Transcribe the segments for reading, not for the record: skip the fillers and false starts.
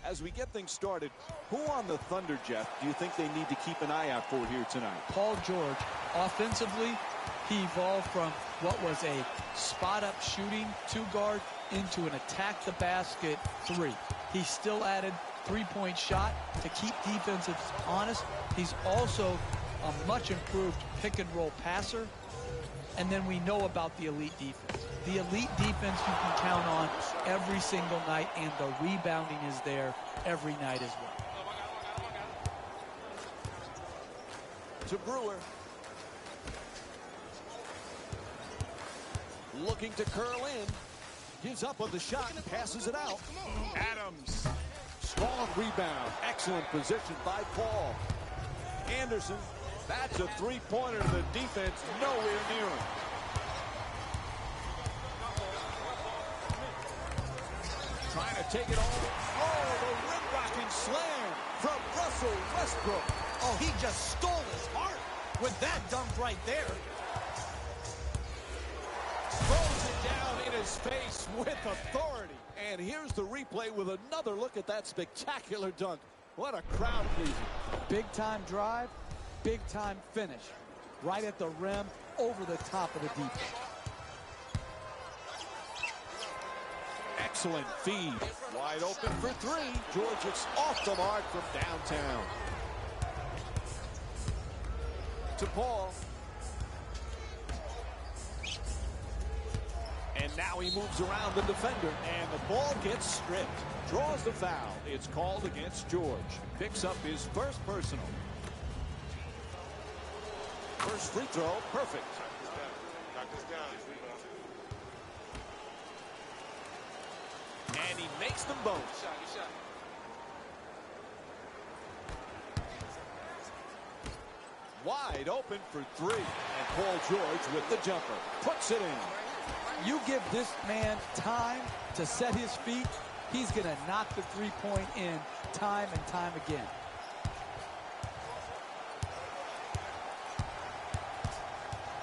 As we get things started, who on the Thunder, Jeff, do you think they need to keep an eye out for here tonight? Paul George. Offensively, he evolved from what was a spot-up shooting two-guard into an attack-the-basket three. He still added three-point shot to keep defenses honest. He's also a much improved pick-and-roll passer. And then we know about the elite defense. The elite defense you can count on every single night, and the rebounding is there every night as well. To Brewer. Looking to curl in. Gives up on the shot and passes it out. Adams. Strong rebound. Excellent position by Paul. Anderson. That's a three-pointer to the defense. Nowhere near him. Trying to take it all. Oh, the rim-rocking slam from Russell Westbrook. Oh, he just stole his heart with that dunk right there. Throws it down in his face with authority. And here's the replay with another look at that spectacular dunk. What a crowd pleaser. Big-time drive, big-time finish. Right at the rim, over the top of the defense. Excellent feed. Wide open for three. George, it's off the mark from downtown. To Paul. And now he moves around the defender, and the ball gets stripped. Draws the foul. It's called against George. Picks up his first personal. First free throw, perfect. And he makes them both. Wide open for three. And Paul George with the jumper. Puts it in. You give this man time to set his feet, he's going to knock the three-point in time and time again.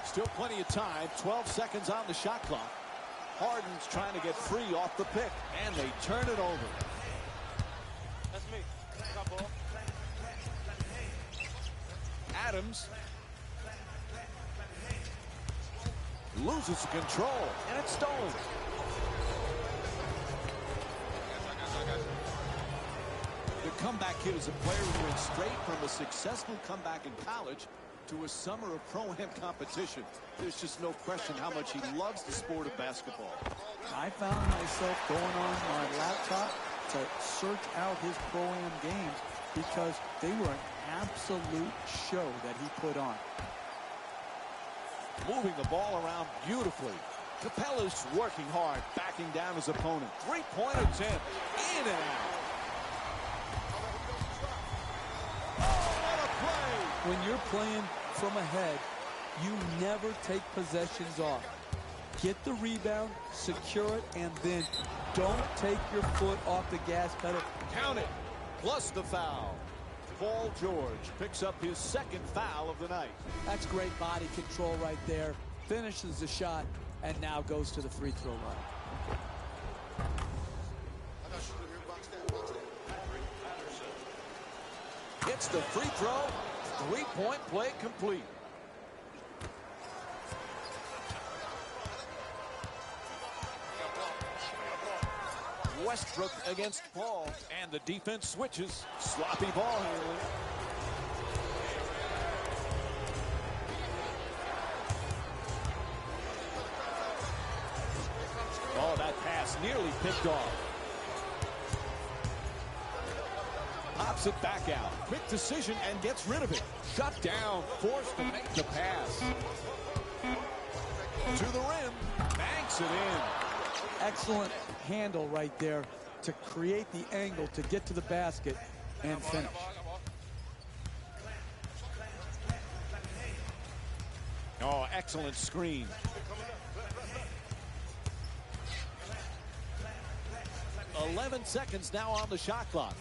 Still plenty of time. 12 seconds on the shot clock. Harden's trying to get free off the pick, and they turn it over. That's me. Adams loses control, and it's stolen. The comeback kid is a player who went straight from a successful comeback in college to a summer of pro-am competition. There's just no question how much he loves the sport of basketball. I found myself going on my laptop to search out his pro-am games because they were an absolute show that he put on. Moving the ball around beautifully. Capella's working hard, backing down his opponent. Three-point attempt. In and out. Oh, what a play! When you're playing from ahead, you never take possessions off. Get the rebound, secure it, and then don't take your foot off the gas pedal. Count it. Plus the foul. Paul George picks up his second foul of the night. That's great body control right there. Finishes the shot and now goes to the free throw line. Hits the free throw. Three-point play complete. Westbrook against Paul, and the defense switches. Sloppy ball handling. Oh, that pass nearly picked off. Pops it back out. Quick decision and gets rid of it. Shut down. Forced to make the pass. To the rim. Banks it in. Excellent handle right there to create the angle to get to the basket and finish. Oh, excellent screen. "11 seconds now on the shot clock.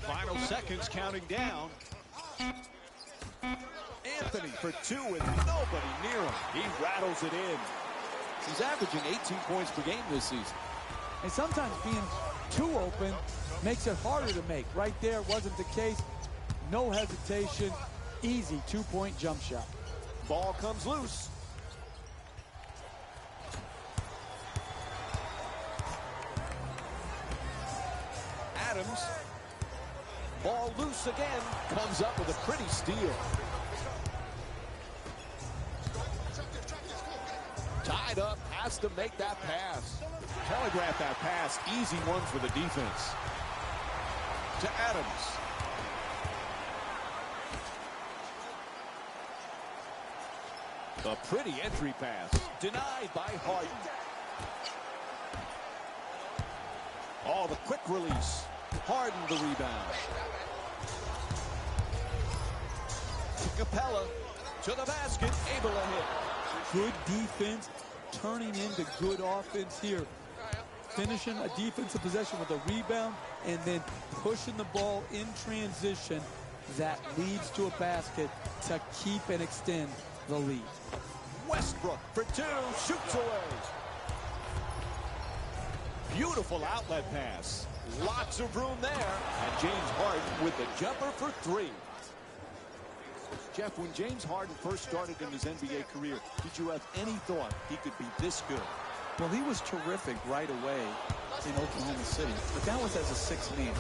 Final seconds counting down. Anthony for two and nobody near him. He rattles it in. He's averaging 18 points per game this season. And sometimes being too open makes it harder to make. Right there wasn't the case. No hesitation. Easy two-point jump shot. Ball comes loose. Adams. Ball loose again. Comes up with a pretty steal. Tied up. Has to make that pass. Telegraph that pass. Easy one for the defense. To Adams. A pretty entry pass. Denied by Harden. Oh, the quick release. Harden the rebound. To Capella. To the basket. Able to hit. Good defense turning into good offense here. Finishing a defensive possession with a rebound and then pushing the ball in transition that leads to a basket to keep and extend the lead. Westbrook for two, shoots away. Beautiful outlet pass. Lots of room there. And James Harden with the jumper for three. Jeff, when James Harden first started in his NBA career, did you have any thought he could be this good? Well, he was terrific right away in Oklahoma City, but that was as a six-man.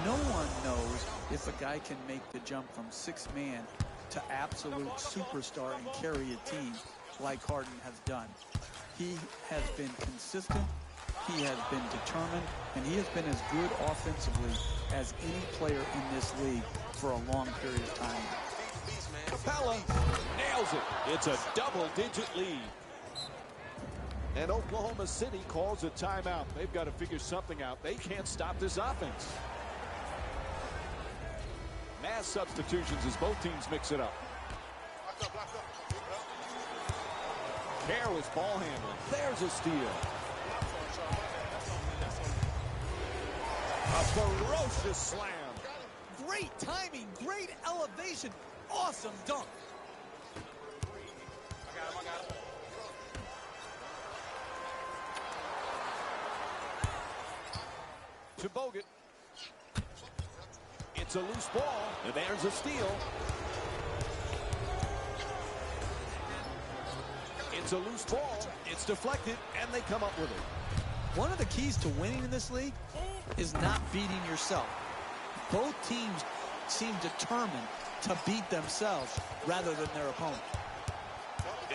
No one knows if a guy can make the jump from six-man to absolute superstar and carry a team like Harden has done. He has been consistent, he has been determined, and he has been as good offensively as any player in this league for a long period of time. Capella nails it. It's a double-digit lead. And Oklahoma City calls a timeout. They've got to figure something out. They can't stop this offense. Mass substitutions as both teams mix it up. Careless ball handling. There's a steal. A ferocious slam. Great timing, great elevation, awesome dunk. To Bogut. It's a loose ball, and there's a steal. It's a loose ball. It's deflected, and they come up with it. One of the keys to winning in this league is not beating yourself. Both teams seem determined to beat themselves rather than their opponent.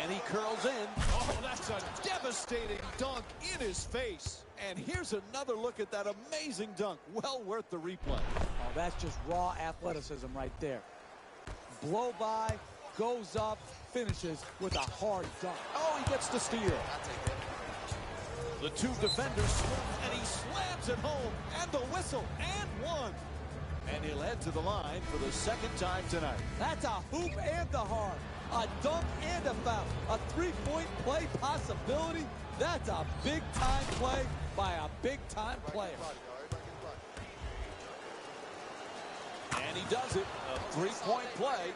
And he curls in. Oh, that's a devastating dunk in his face. And here's another look at that amazing dunk. Well worth the replay. Oh, that's just raw athleticism right there. Blow by, goes up, finishes with a hard dunk. Oh, he gets the steal. The two defenders, and he slams it home. And the whistle, and one. And he'll head to the line for the second time tonight. That's a hoop and the heart. A dunk and a foul. A three-point play possibility. That's a big-time play by a big-time player. And he does it. A three-point play.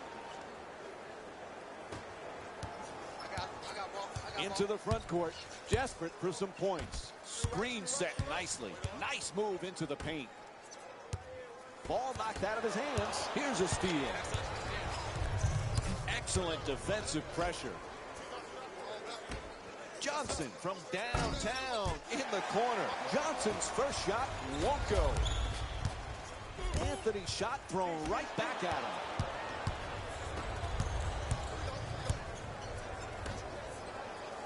Into the front court. Desperate for some points. Screen set nicely. Nice move into the paint. Ball knocked out of his hands. Here's a steal. Excellent defensive pressure. Johnson from downtown in the corner. Johnson's first shot won't go. Anthony's shot thrown right back at him.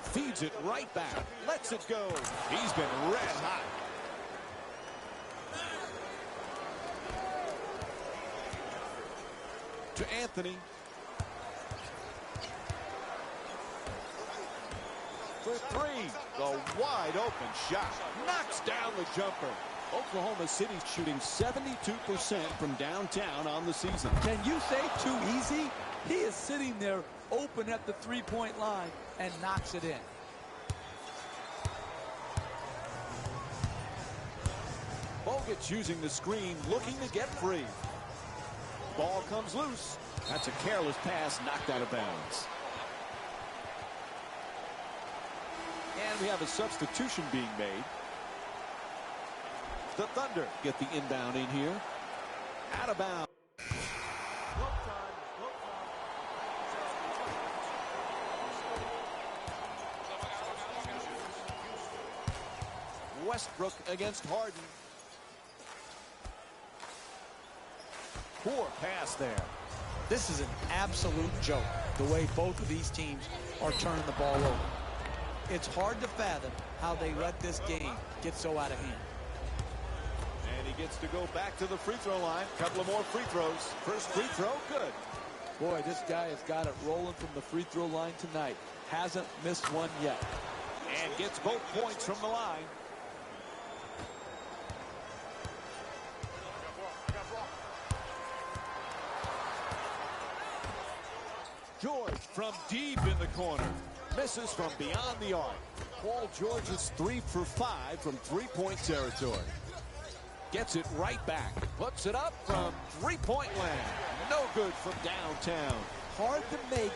Feeds it right back. Lets it go. He's been red hot. To Anthony. For three. The wide open shot. Knocks down the jumper. Oklahoma City's shooting 72% from downtown on the season. Can you say too easy? He is sitting there open at the three-point line and knocks it in. Bogut's using the screen, looking to get free. Ball comes loose. That's a careless pass, knocked out of bounds. And we have a substitution being made. The Thunder get the inbound in here. Out of bounds. Westbrook against Harden. Poor pass there. This is an absolute joke, the way both of these teams are turning the ball over. It's hard to fathom how they let this game get so out of hand. And he gets to go back to the free throw line. Couple of more free throws. First free throw, good. Boy, this guy has got it rolling from the free throw line tonight. Hasn't missed one yet. And gets both points from the line. George from deep in the corner. Misses from beyond the arc. Paul George is 3 for 5 from three-point territory. Gets it right back. Puts it up from three-point land. No good from downtown. Hard to make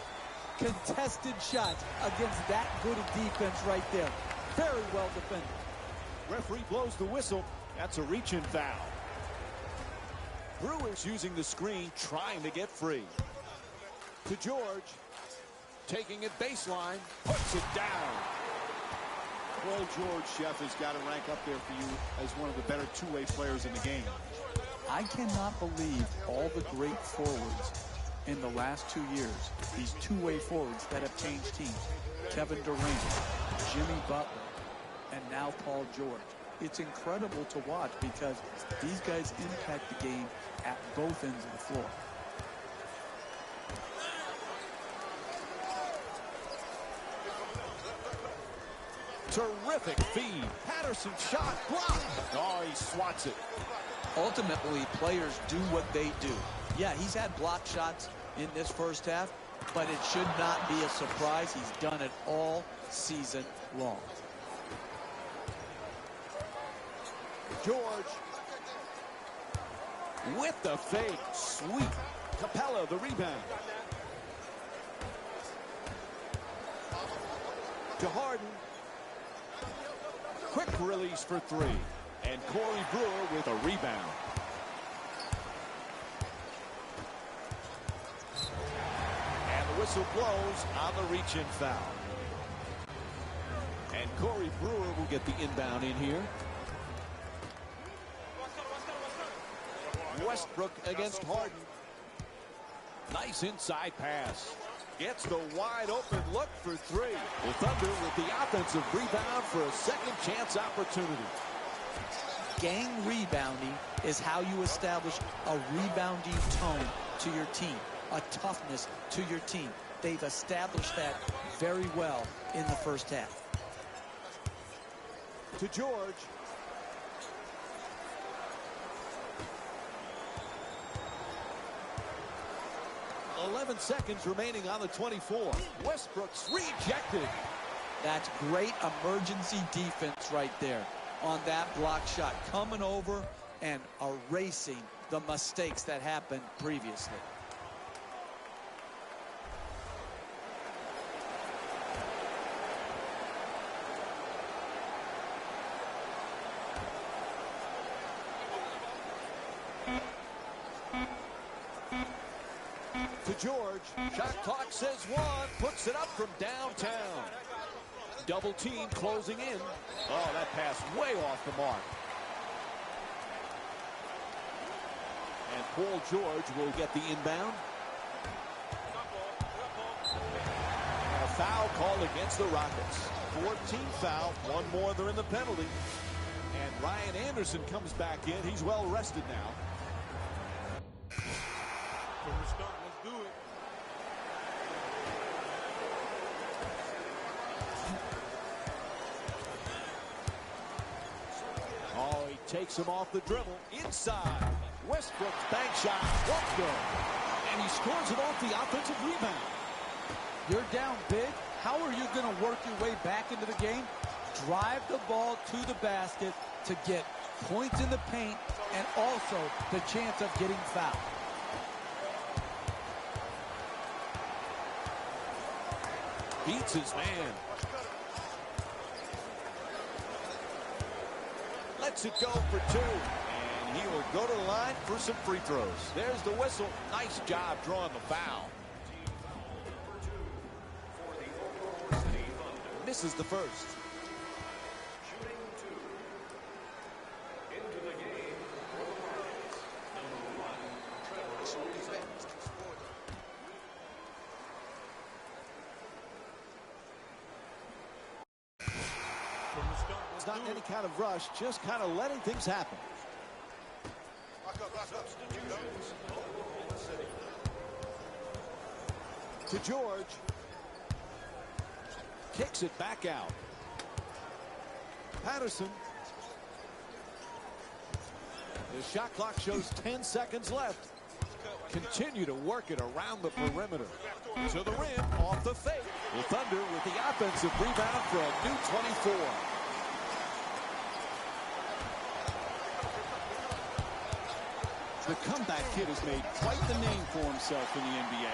contested shots against that good a defense right there. Very well defended. Referee blows the whistle. That's a reach-in foul. Brewers using the screen, trying to get free. To George. Taking it baseline. Puts it down. Paul George, Chef, has got to rank up there for you as one of the better two-way players in the game. I cannot believe all the great forwards in the last 2 years, these two-way forwards that have changed teams. Kevin Durant, Jimmy Butler, and now Paul George. It's incredible to watch because these guys impact the game at both ends of the floor. Terrific feed. Patterson shot blocked. Oh, he swats it. Ultimately, players do what they do. Yeah, he's had block shots in this first half, but it should not be a surprise. He's done it all season long. George with the fake. Sweet. Capella the rebound. To Harden. Quick release for three. And Corey Brewer with a rebound. And the whistle blows on the reach-in foul. And Corey Brewer will get the inbound in here. Westbrook against Harden. Nice inside pass. Gets the wide open look for three. The Thunder with the offensive rebound for a second chance opportunity. Gang rebounding is how you establish a rebounding tone to your team, a toughness to your team. They've established that very well in the first half. To George. 11 seconds remaining on the 24. Westbrook's rejected. That's great emergency defense right there on that block shot. Coming over and erasing the mistakes that happened previously. To George. Shot clock says one. Puts it up from downtown. Double team closing in. Oh, that pass way off the mark. And Paul George will get the inbound. And a foul called against the Rockets. 14th foul. One more, they're in the penalty. And Ryan Anderson comes back in. He's well rested now. Oh, he takes him off the dribble. Inside. Westbrook's bank shot. Won't go. And he scores it off the offensive rebound. You're down big. How are you going to work your way back into the game? Drive the ball to the basket to get points in the paint and also the chance of getting fouled. Beats his man. lets it go for two. And he will go to the line for some free throws. There's the whistle. Nice job drawing the foul. Misses the first. It's not any kind of rush, just kind of letting things happen. To George. Kicks it back out. Patterson. The shot clock shows 10 seconds left. Continue to work it around the perimeter. To the rim, off the fake. The Thunder with the offensive rebound for a new 24. The comeback kid has made quite the name for himself in the NBA.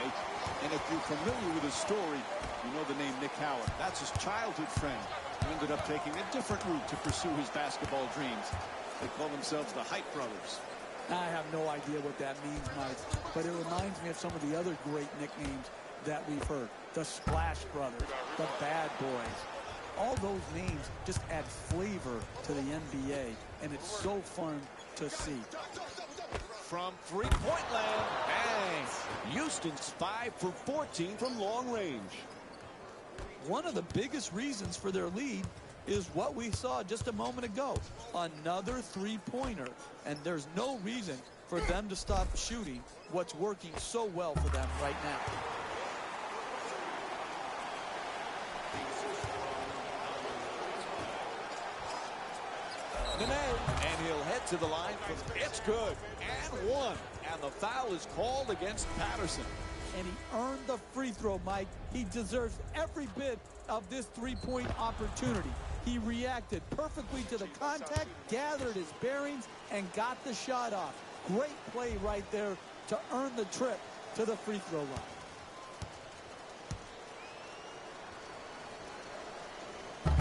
And if you're familiar with his story, you know the name Nick Howard. That's his childhood friend who ended up taking a different route to pursue his basketball dreams. They call themselves the Hype Brothers. I have no idea what that means, Mike, but it reminds me of some of the other great nicknames that we've heard. The Splash Brothers, the Bad Boys. All those names just add flavor to the NBA, and it's so fun to see. From three-point land, bang! Houston's 5 for 14 from long range. One of the biggest reasons for their lead is what we saw just a moment ago. Another three-pointer. And there's no reason for them to stop shooting what's working so well for them right now. And he'll head to the line. It's good. And one. And the foul is called against Patterson. And he earned the free throw, Mike. He deserves every bit of this three-point opportunity. He reacted perfectly to the contact, gathered his bearings, and got the shot off. Great play right there to earn the trip to the free throw line.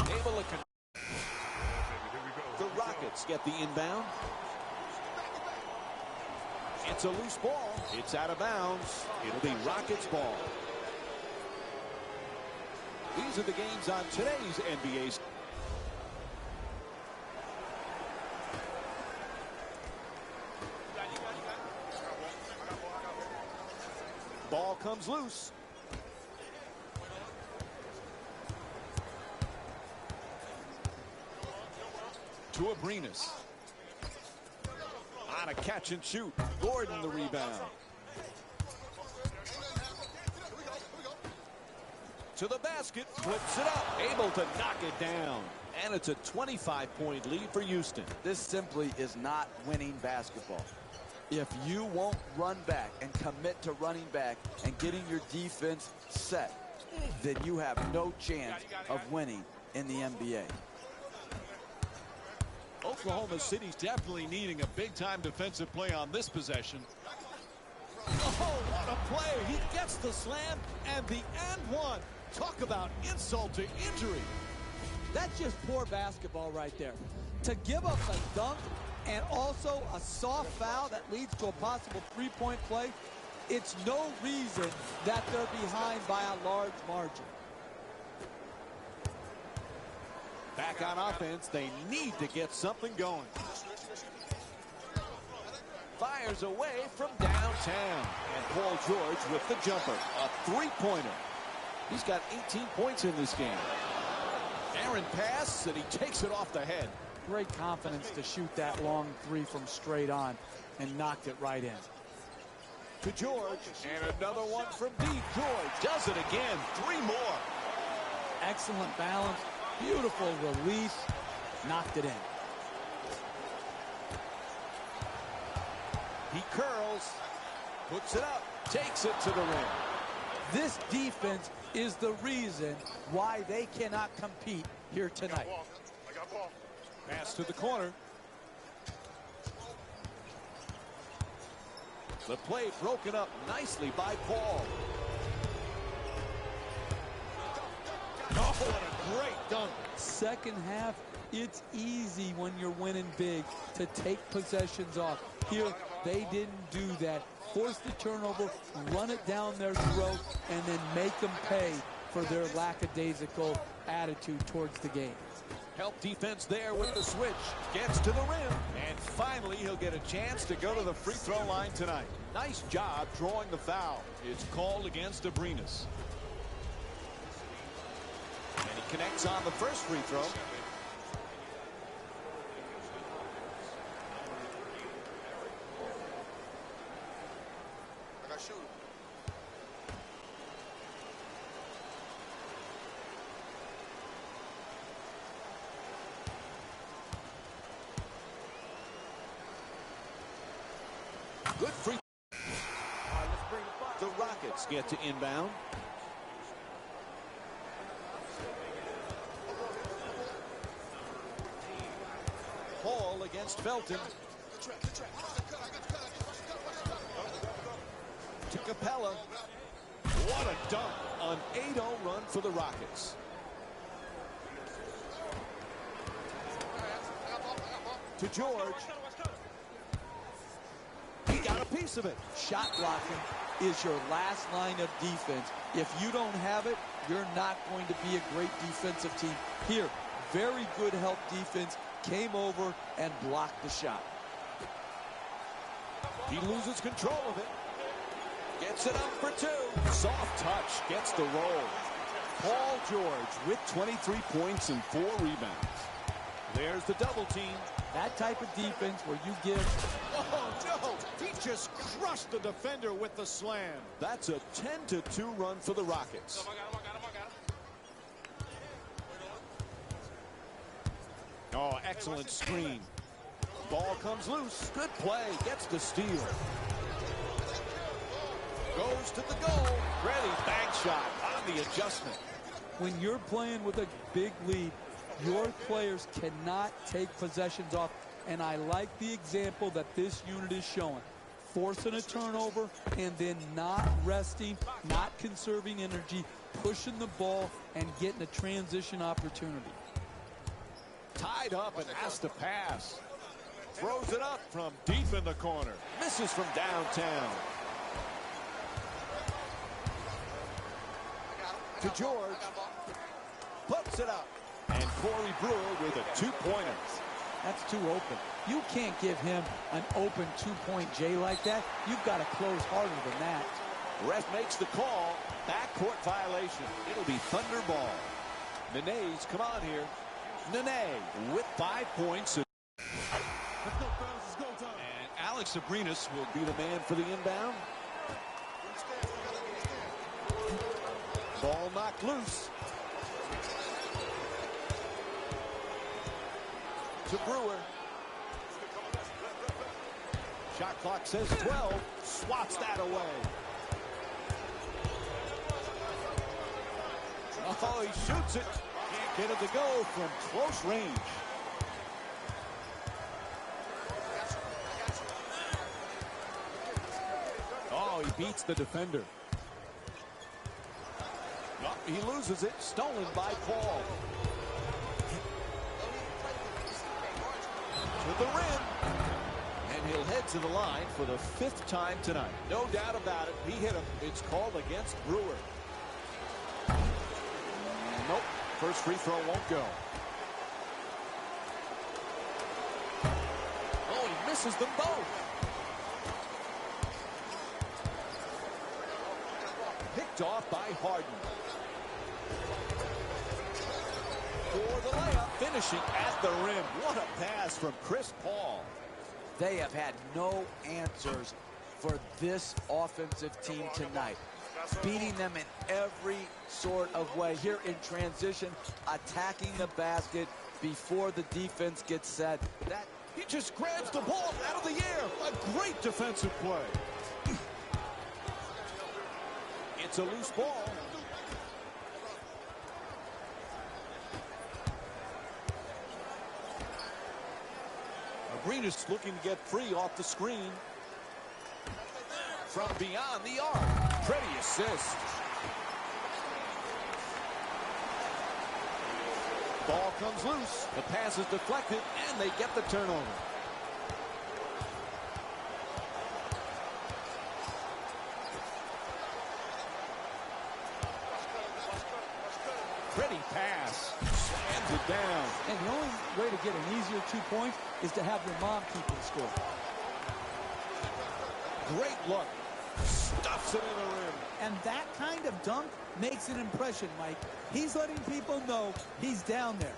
Able to the Rockets get the inbound. It's a loose ball. It's out of bounds. It'll be Rockets ball. These are the games on today's NBA. Ball comes loose. To Abrinas. On a catch and shoot. Gordon the rebound. To the basket. Flips it up. Able to knock it down. And it's a 25-point lead for Houston. This simply is not winning basketball. If you won't run back and commit to running back and getting your defense set, then you have no chance of winning in the NBA. Oklahoma City's definitely needing a big-time defensive play on this possession. Oh, what a play. He gets the slam and the and one. Talk about insult to injury. That's just poor basketball right there. To give up a dunk and also a soft foul that leads to a possible three-point play, it's no reason that they're behind by a large margin. Back on offense, they need to get something going. Fires away from downtown. And Paul George with the jumper. A three-pointer. He's got 18 points in this game. Aaron pass, and he takes it off the head. Great confidence to shoot that long three from straight on and knocked it right in. To George, and another one from deep. George does it again. 3 more. Excellent balance. Beautiful release. Knocked it in. He curls. Puts it up. Takes it to the rim. This defense is the reason why they cannot compete here tonight. Pass to the corner. The play broken up nicely by Paul. Oh, what a great dunk. Second half, it's easy when you're winning big to take possessions off. Here, they didn't do that. Force the turnover, run it down their throat, and then make them pay for their lackadaisical attitude towards the game. Help defense there with the switch. Gets to the rim. And finally, he'll get a chance to go to the free throw line tonight. Nice job drawing the foul. It's called against Abrines. And he connects on the first free throw. I got shooter. Good free. The Rockets get to inbound. Hall against Felton. To Capella. What a dunk. An 8-0 run for the Rockets. To George. He got a piece of it. Shot blocking is your last line of defense. If you don't have it, you're not going to be a great defensive team. Here, very good help defense, came over and blocked the shot. He loses control of it. Gets it up for two. Soft touch. Gets the roll. Paul George with 23 points and 4 rebounds. There's the double team. That type of defense where you give... Oh, no! He just crushed the defender with the slam. That's a 10-2 run for the Rockets. Oh, excellent screen. Ball comes loose. Good play. Gets the steal. Goes to the goal. Ready. Bank shot on the adjustment. When you're playing with a big lead, your players cannot take possessions off. And I like the example that this unit is showing. Forcing a turnover and then not resting, not conserving energy, pushing the ball and getting a transition opportunity. Tied up and has to pass. Throws it up from deep in the corner. Misses from downtown. To George. Puts it up. And Corey Brewer with a 2-pointer. That's too open. You can't give him an open 2-point J like that. You've got to close harder than that. Ref makes the call. Backcourt violation. It'll be Thunder ball. Nene's come on here. Nene with 5 points. And Alex Abrines will be the man for the inbound. Ball knocked loose. To Brewer. Shot clock says 12. Swats that away. Oh, he shoots it. Can't get it to go from close range. Oh, he beats the defender. Oh, he loses it. Stolen by Paul. To the rim. And he'll head to the line for the 5th time tonight. No doubt about it. He hit him. It's called against Brewer. Nope. First free throw won't go. Oh, he misses them both. Picked off by Harden. For the layup, finishing at the rim. What a pass from Chris Paul. They have had no answers for this offensive team tonight. Beating them in every sort of way. Here in transition, attacking the basket before the defense gets set. That he just grabs the ball out of the air. A great defensive play. It's a loose ball. Abrines looking to get free off the screen. From beyond the arc. Pretty assist. Ball comes loose. The pass is deflected, and they get the turnover. Pretty pass. Slams it down. And the only way to get an easier 2 points is to have your mom keep the score. Great look. Stuffs it in the rim. And that kind of dunk makes an impression, Mike. He's letting people know he's down there.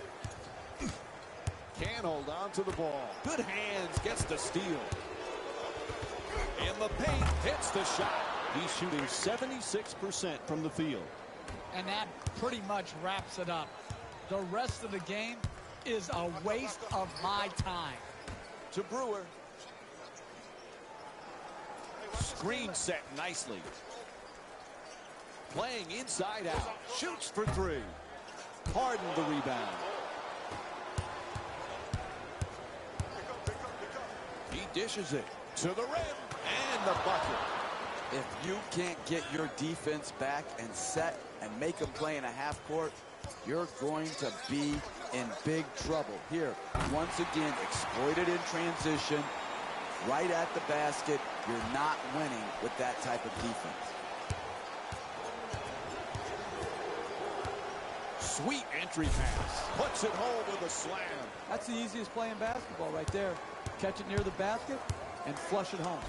Can't hold on to the ball. Good hands, gets the steal. In the paint, hits the shot. He's shooting 76% from the field. And that pretty much wraps it up. The rest of the game is a waste of my time. To Brewer. Screen set nicely. Playing inside out. Shoots for three. Harden the rebound. He dishes it to the rim and the bucket. If you can't get your defense back and set and make them play in a half court, you're going to be in big trouble. Here, once again, exploited in transition, right at the basket. You're not winning with that type of defense. Sweet entry pass. Puts it home with a slam. That's the easiest play in basketball right there. Catch it near the basket and flush it home.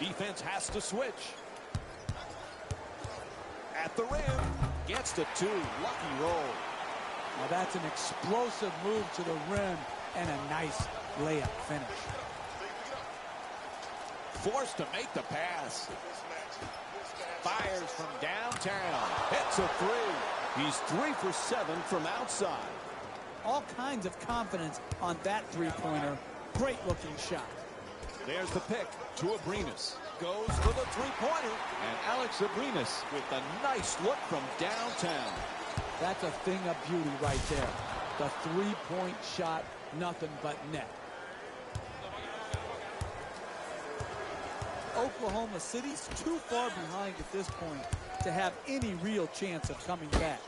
Defense has to switch. At the rim. Gets the two. Lucky roll. Now that's an explosive move to the rim and a nice layup finish. Forced to make the pass. Fires from downtown. Hits a three. He's 3 for 7 from outside. All kinds of confidence on that three-pointer. Great looking shot. There's the pick to Abrines. Goes for the three-pointer. And Alex Abrines with a nice look from downtown. That's a thing of beauty right there. The three-point shot, nothing but net. Oklahoma City's too far behind at this point to have any real chance of coming back.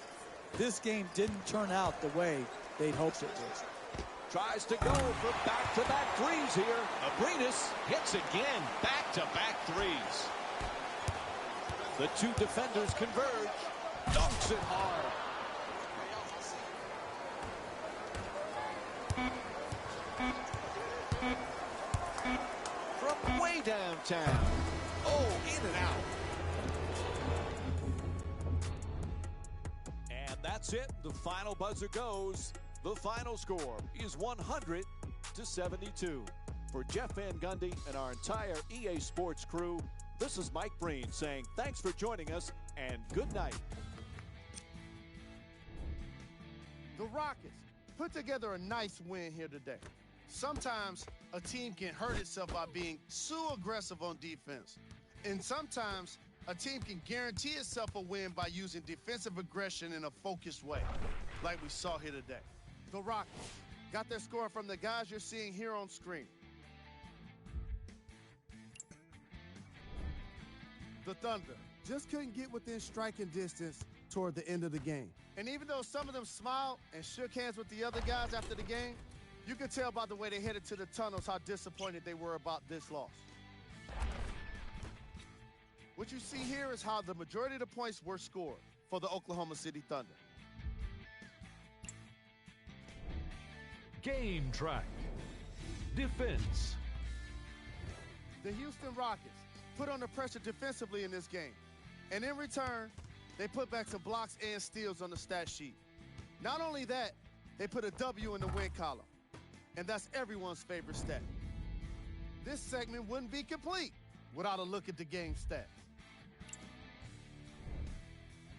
This game didn't turn out the way they'd hoped it would. Tries to go for back-to-back threes here. Abrines hits again. Back-to-back threes. The two defenders converge. Dunks it hard. From way downtown. Oh, in and out. And that's it. The final buzzer goes. The final score is 100-72. For Jeff Van Gundy and our entire EA Sports crew, this is Mike Breen saying thanks for joining us and good night. The Rockets put together a nice win here today. Sometimes a team can hurt itself by being so aggressive on defense. And sometimes a team can guarantee itself a win by using defensive aggression in a focused way, like we saw here today. The Rockets got their score from the guys you're seeing here on screen. The Thunder just couldn't get within striking distance toward the end of the game. And even though some of them smiled and shook hands with the other guys after the game, you could tell by the way they headed to the tunnels how disappointed they were about this loss. What you see here is how the majority of the points were scored for the Oklahoma City Thunder. Game track. Defense. The Houston Rockets put on the pressure defensively in this game. And in return, they put back some blocks and steals on the stat sheet. Not only that, they put a W in the win column. And that's everyone's favorite stat. This segment wouldn't be complete without a look at the game stats.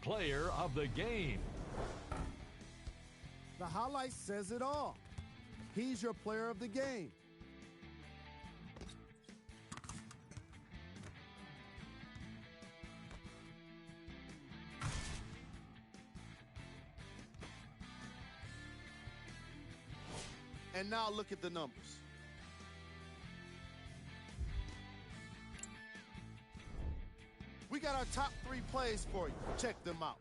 Player of the game. The highlight says it all. He's your player of the game. And now look at the numbers. We got our top 3 plays for you. Check them out.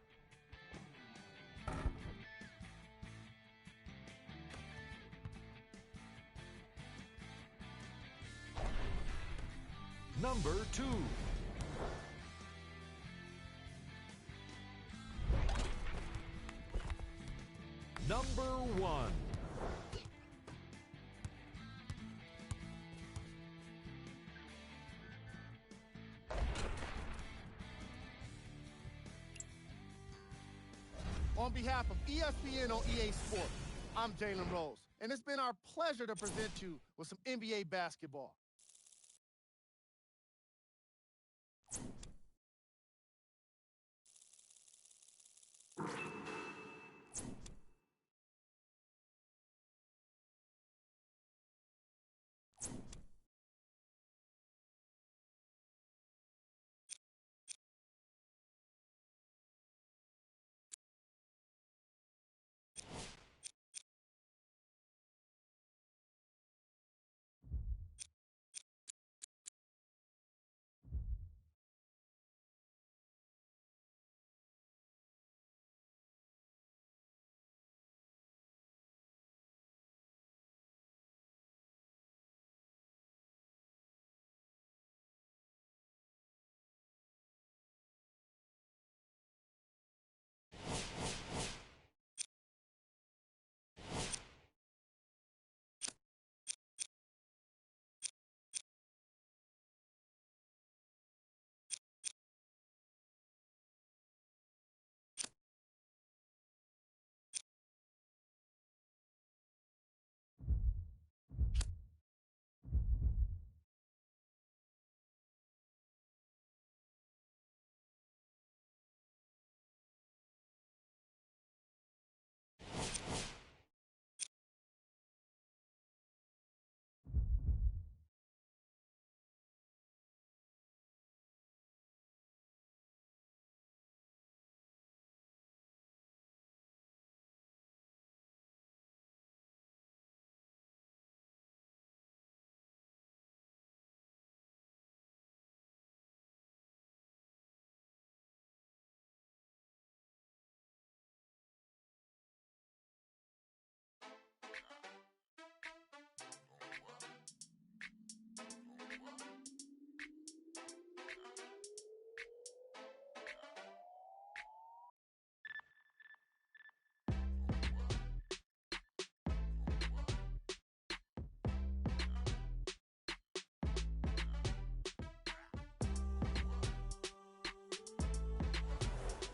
Number 2. Number 1. On behalf of ESPN on EA Sports, I'm Jalen Rose, and it's been our pleasure to present you with some NBA basketball.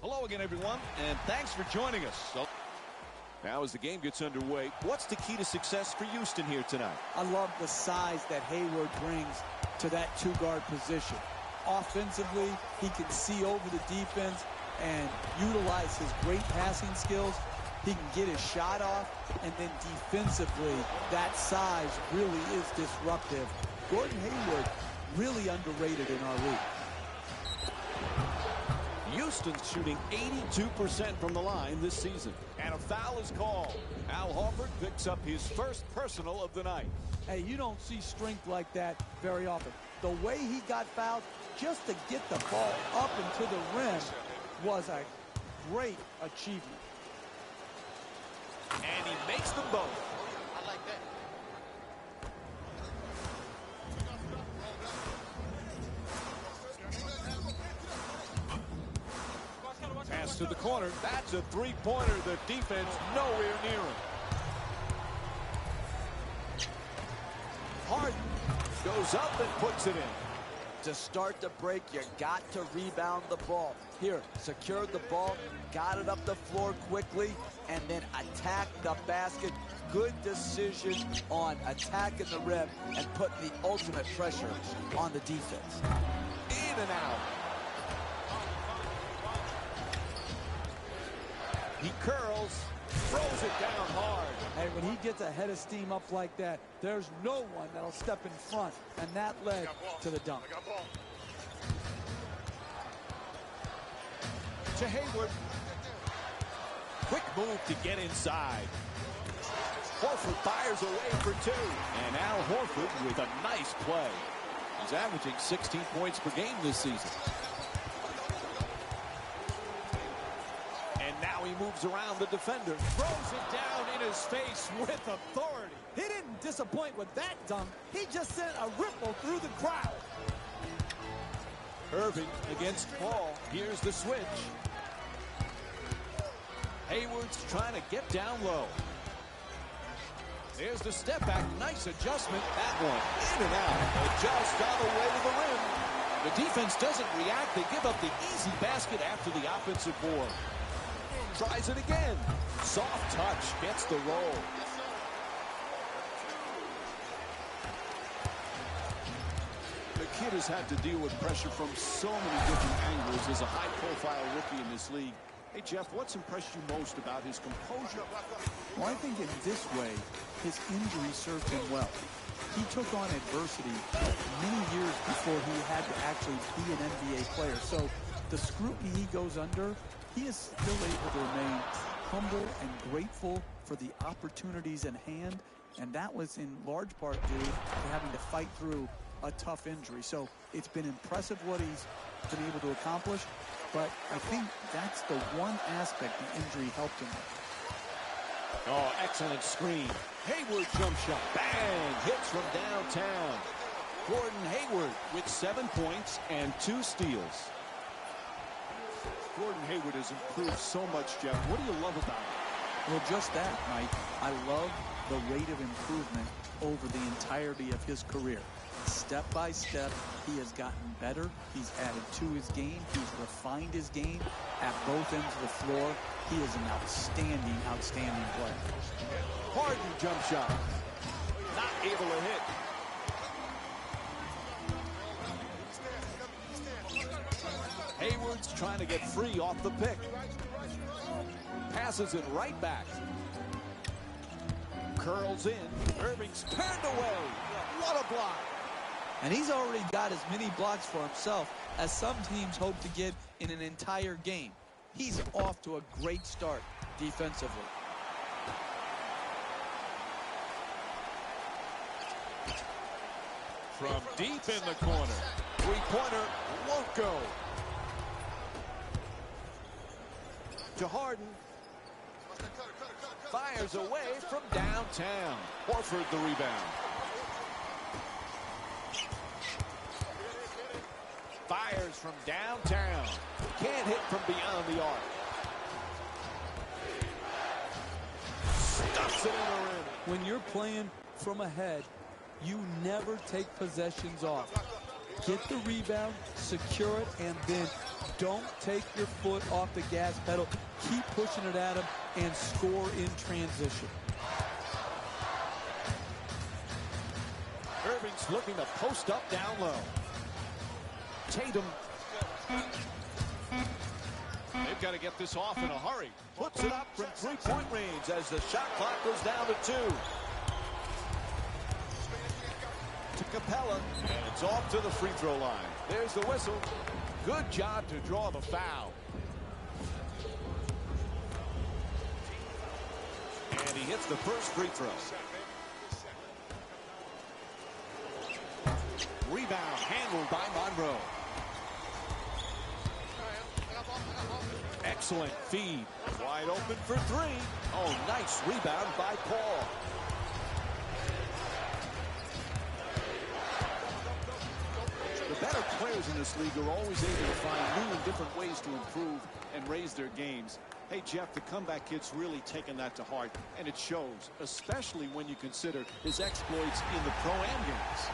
Hello again, everyone, and thanks for joining us. So, now as the game gets underway, what's the key to success for Houston here tonight? I love the size that Hayward brings to that two-guard position. Offensively, he can see over the defense and utilize his great passing skills. He can get his shot off, and then defensively, that size really is disruptive. Gordon Hayward, really underrated in our league. Houston's shooting 82% from the line this season. And a foul is called. Al Horford picks up his first personal of the night. Hey, you don't see strength like that very often. The way he got fouled just to get the ball up into the rim was a great achievement. And he makes them both. I like that. Pass to the corner. That's a three-pointer. The defense nowhere near him. Harden goes up and puts it in. To start the break, you got to rebound the ball. Here, secured the ball, got it up the floor quickly, and then attack the basket. Good decision on attacking the rim and putting the ultimate pressure on the defense. In and out. He curls, throws it down hard. Hey, when he gets a head of steam up like that, there's no one that'll step in front, and that led to the dunk. To Hayward. Quick move to get inside. Horford fires away for two. And Al Horford with a nice play. He's averaging 16 points per game this season. And now he moves around the defender. Throws it down in his face with authority. He didn't disappoint with that dunk. He just sent a ripple through the crowd. Irving against Paul. Here's the switch. Hayward's trying to get down low. There's the step back. Nice adjustment. That one in and out. But just got away to the rim. The defense doesn't react. They give up the easy basket after the offensive board. Tries it again. Soft touch. Gets the roll. The kid has had to deal with pressure from so many different angles as a high-profile rookie in this league. Hey, Jeff, what's impressed you most about his composure? Well, I think in this way, his injury served him well. He took on adversity many years before he had to actually be an NBA player. So the scrutiny he goes under, he is still able to remain humble and grateful for the opportunities in hand. And that was in large part due to having to fight through a tough injury. So it's been impressive what he's been able to accomplish. But I think that's the one aspect the injury helped him with. Oh, excellent screen. Hayward jump shot. Bang! Hits from downtown. Gordon Hayward with 7 points and 2 steals. Gordon Hayward has improved so much, Jeff. What do you love about him? Well, just that, Mike. I love the rate of improvement over the entirety of his career. Step by step, he has gotten better. He's added to his game. He's refined his game at both ends of the floor. He is an outstanding, outstanding player. Harden jump shot. Not able to hit. Hayward's trying to get free off the pick. Passes it right back. Curls in. Irving's turned away. What a block. And he's already got as many blocks for himself as some teams hope to get in an entire game. He's off to a great start defensively. From deep in the corner. Three-pointer won't go. To Harden. Fires away from downtown. Horford the rebound. Fires from downtown. Can't hit from beyond the arc. Stuffs it in the rim. When you're playing from ahead, you never take possessions off. Get the rebound, secure it, and then don't take your foot off the gas pedal. Keep pushing it at him and score in transition. Irving's looking to post up down low. Tatum. They've got to get this off in a hurry. Puts it up from three-point range as the shot clock goes down to 2. To Capella, and it's off to the free throw line. There's the whistle. Good job to draw the foul. And he hits the first free throw. Rebound handled by Monroe. Excellent feed. Wide open for 3. Oh, nice rebound by Paul. The better players in this league are always able to find new and different ways to improve and raise their games. Hey, Jeff, the comeback kid's really taken that to heart, and it shows, especially when you consider his exploits in the Pro-Am games.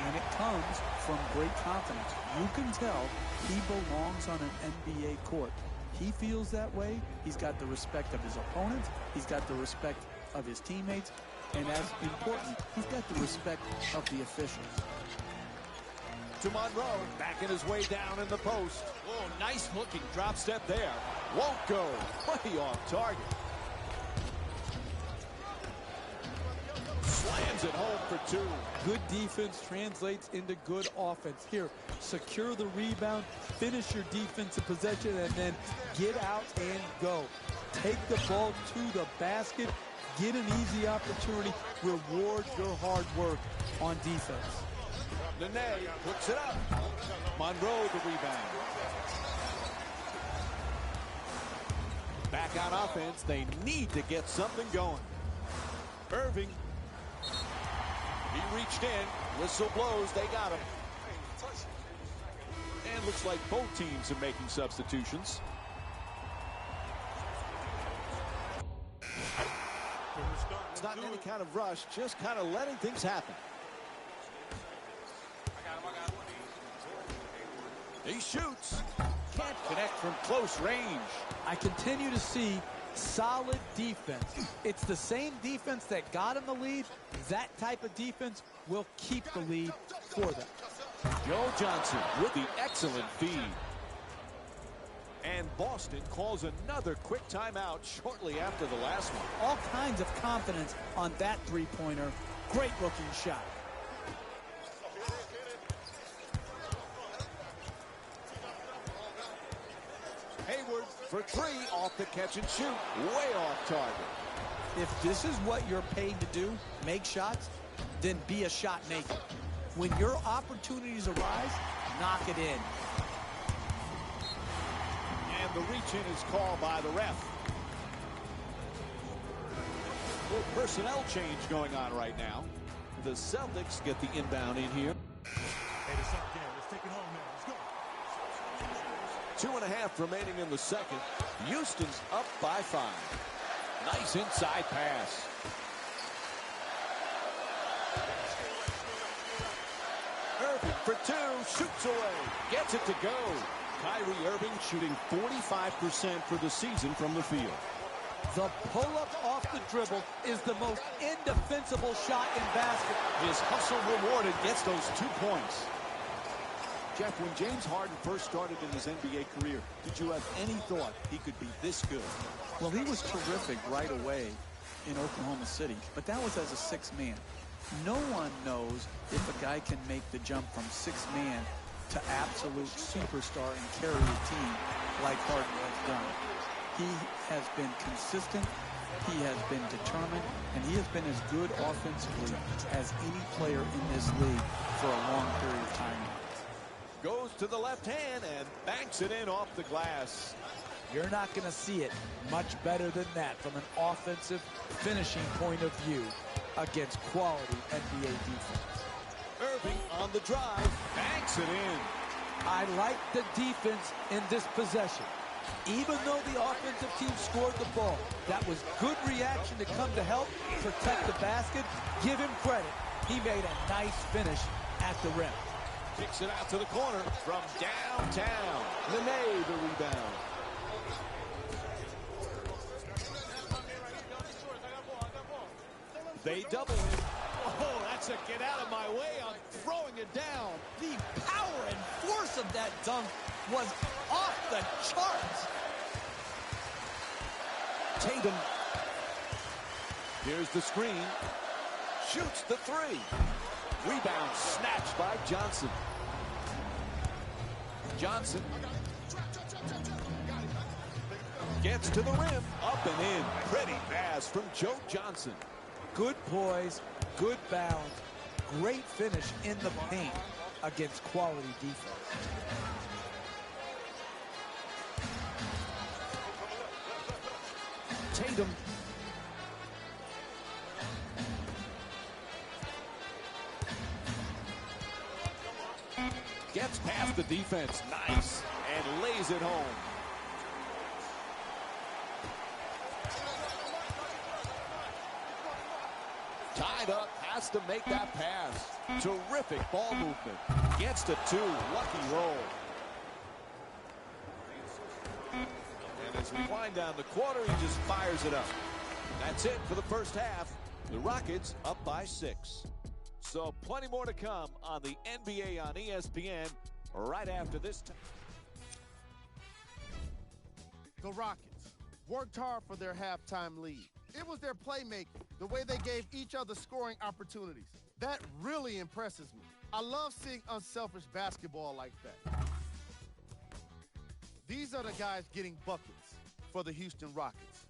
And it comes from great confidence. You can tell he belongs on an NBA court. He feels that way. He's got the respect of his opponents. He's got the respect of his teammates. And as important, he's got the respect of the officials. To Monroe, backing his way down in the post. Oh, nice looking drop step there. Won't go. Way off target. Slams it home for 2. Good defense translates into good offense. Here, secure the rebound, finish your defensive possession, and then get out and go. Take the ball to the basket, get an easy opportunity, reward your hard work on defense. Nene puts it up. Monroe the rebound. Back on offense, they need to get something going. Irving. He reached in. Whistle blows. They got him. And Looks like both teams are making substitutions. It's not any kind of rush, just kind of letting things happen. He shoots. Can't connect from close range. I continue to see solid defense. It's the same defense that got him the lead. That type of defense will keep the lead for them. Joe Johnson with the excellent feed. And Boston calls another quick timeout shortly after the last one. All kinds of confidence on that three-pointer. Great looking shot. Hayward for three off the catch and shoot. Way off target. If this is what you're paid to do, make shots, then be a shot maker. When your opportunities arise, knock it in. And the reach-in is called by the ref. Little personnel change going on right now. The Celtics get the inbound in here. Hey, it's up there. Let's take it home now. Let's go. 2.5 remaining in the second. Houston's up by 5. Nice inside pass. Irving for two, shoots away, gets it to go. Kyrie Irving shooting 45% for the season from the field. The pull-up off the dribble is the most indefensible shot in basketball. His hustle rewarded, gets those 2 points. Jeff, when James Harden first started in his NBA career, did you have any thought he could be this good? Well, he was terrific right away in Oklahoma City, but that was as a sixth man. No one knows if a guy can make the jump from sixth man to absolute superstar and carry a team like Harden has done. He has been consistent, he has been determined, and he has been as good offensively as any player in this league for a long period of time. Goes to the left hand and banks it in off the glass. You're not going to see it much better than that from an offensive finishing point of view against quality NBA defense. Irving on the drive, banks it in. I like the defense in this possession. Even though the offensive team scored the ball, that was good reaction to come to help protect the basket. Give him credit. He made a nice finish at the rim. Kicks it out to the corner from downtown. Nene the rebound. They double him. Oh, that's a get out of my way. I'm throwing it down. The power and force of that dunk was off the charts. Tatum. Here's the screen. Shoots the three. Rebound snatched by Johnson. Johnson gets to the rim. Up and in. Pretty pass from Joe Johnson. Good poise, good balance, great finish in the paint against quality defense. Tatum. Gets past the defense. Nice. And lays it home. Tied up, has to make that pass. Terrific ball movement. Gets to two. Lucky roll. And as we wind down the quarter, he just fires it up. That's it for the first half. The Rockets up by 6. So plenty more to come on the NBA on ESPN right after this time. The Rockets worked hard for their halftime lead. It was their playmaking, the way they gave each other scoring opportunities. That really impresses me. I love seeing unselfish basketball like that. These are the guys getting buckets for the Houston Rockets.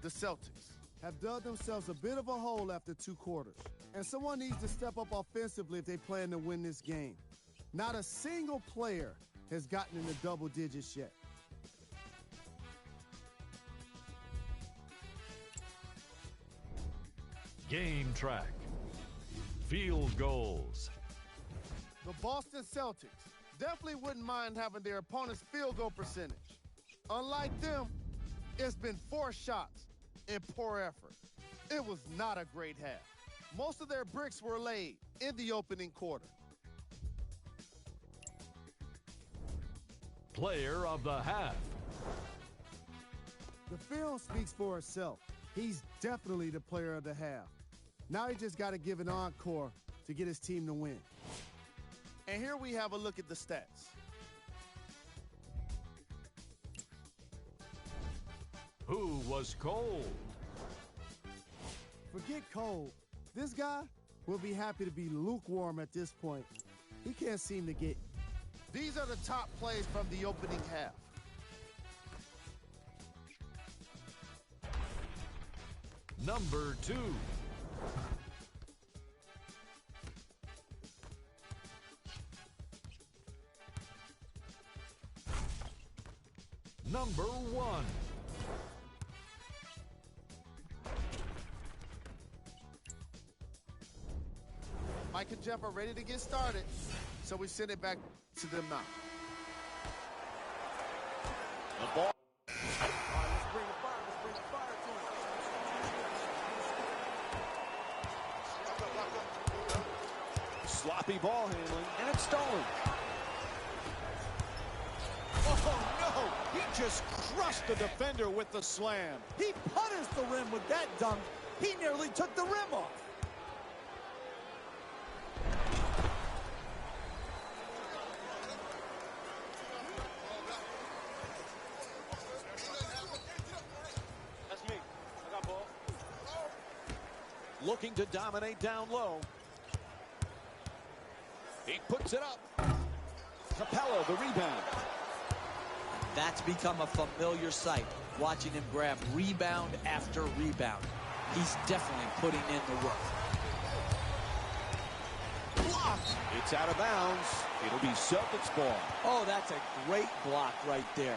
The Celtics have dug themselves a bit of a hole after 2 quarters, and someone needs to step up offensively if they plan to win this game. Not a single player has gotten in the double digits yet. Game track. field goals. The Boston Celtics definitely wouldn't mind having their opponent's field goal percentage. Unlike them, it's been 4 shots and poor effort. It was not a great half. Most of their bricks were laid in the opening quarter. Player of the half. The film speaks for itself. He's definitely the player of the half. Now he just got to give an encore to get his team to win. And here we have a look at the stats. Who was cold? Forget cold. This guy will be happy to be lukewarm at this point. He can't seem to get. These are the top plays from the opening half. Number 2. Number 1. Mike and Jeff are ready to get started, so we send it back to them now. The ball. Let's bring the fire to him. Sloppy ball handling, and it's stolen. Oh, no! He just crushed the defender with the slam. He punished the rim with that dunk. He nearly took the rim off. That's me. I got ball. Looking to dominate down low. He puts it up. Capella, the rebound. That's become a familiar sight, watching him grab rebound after rebound. He's definitely putting in the work. Blocked. It's out of bounds. It'll be Celtics ball. Oh, that's a great block right there.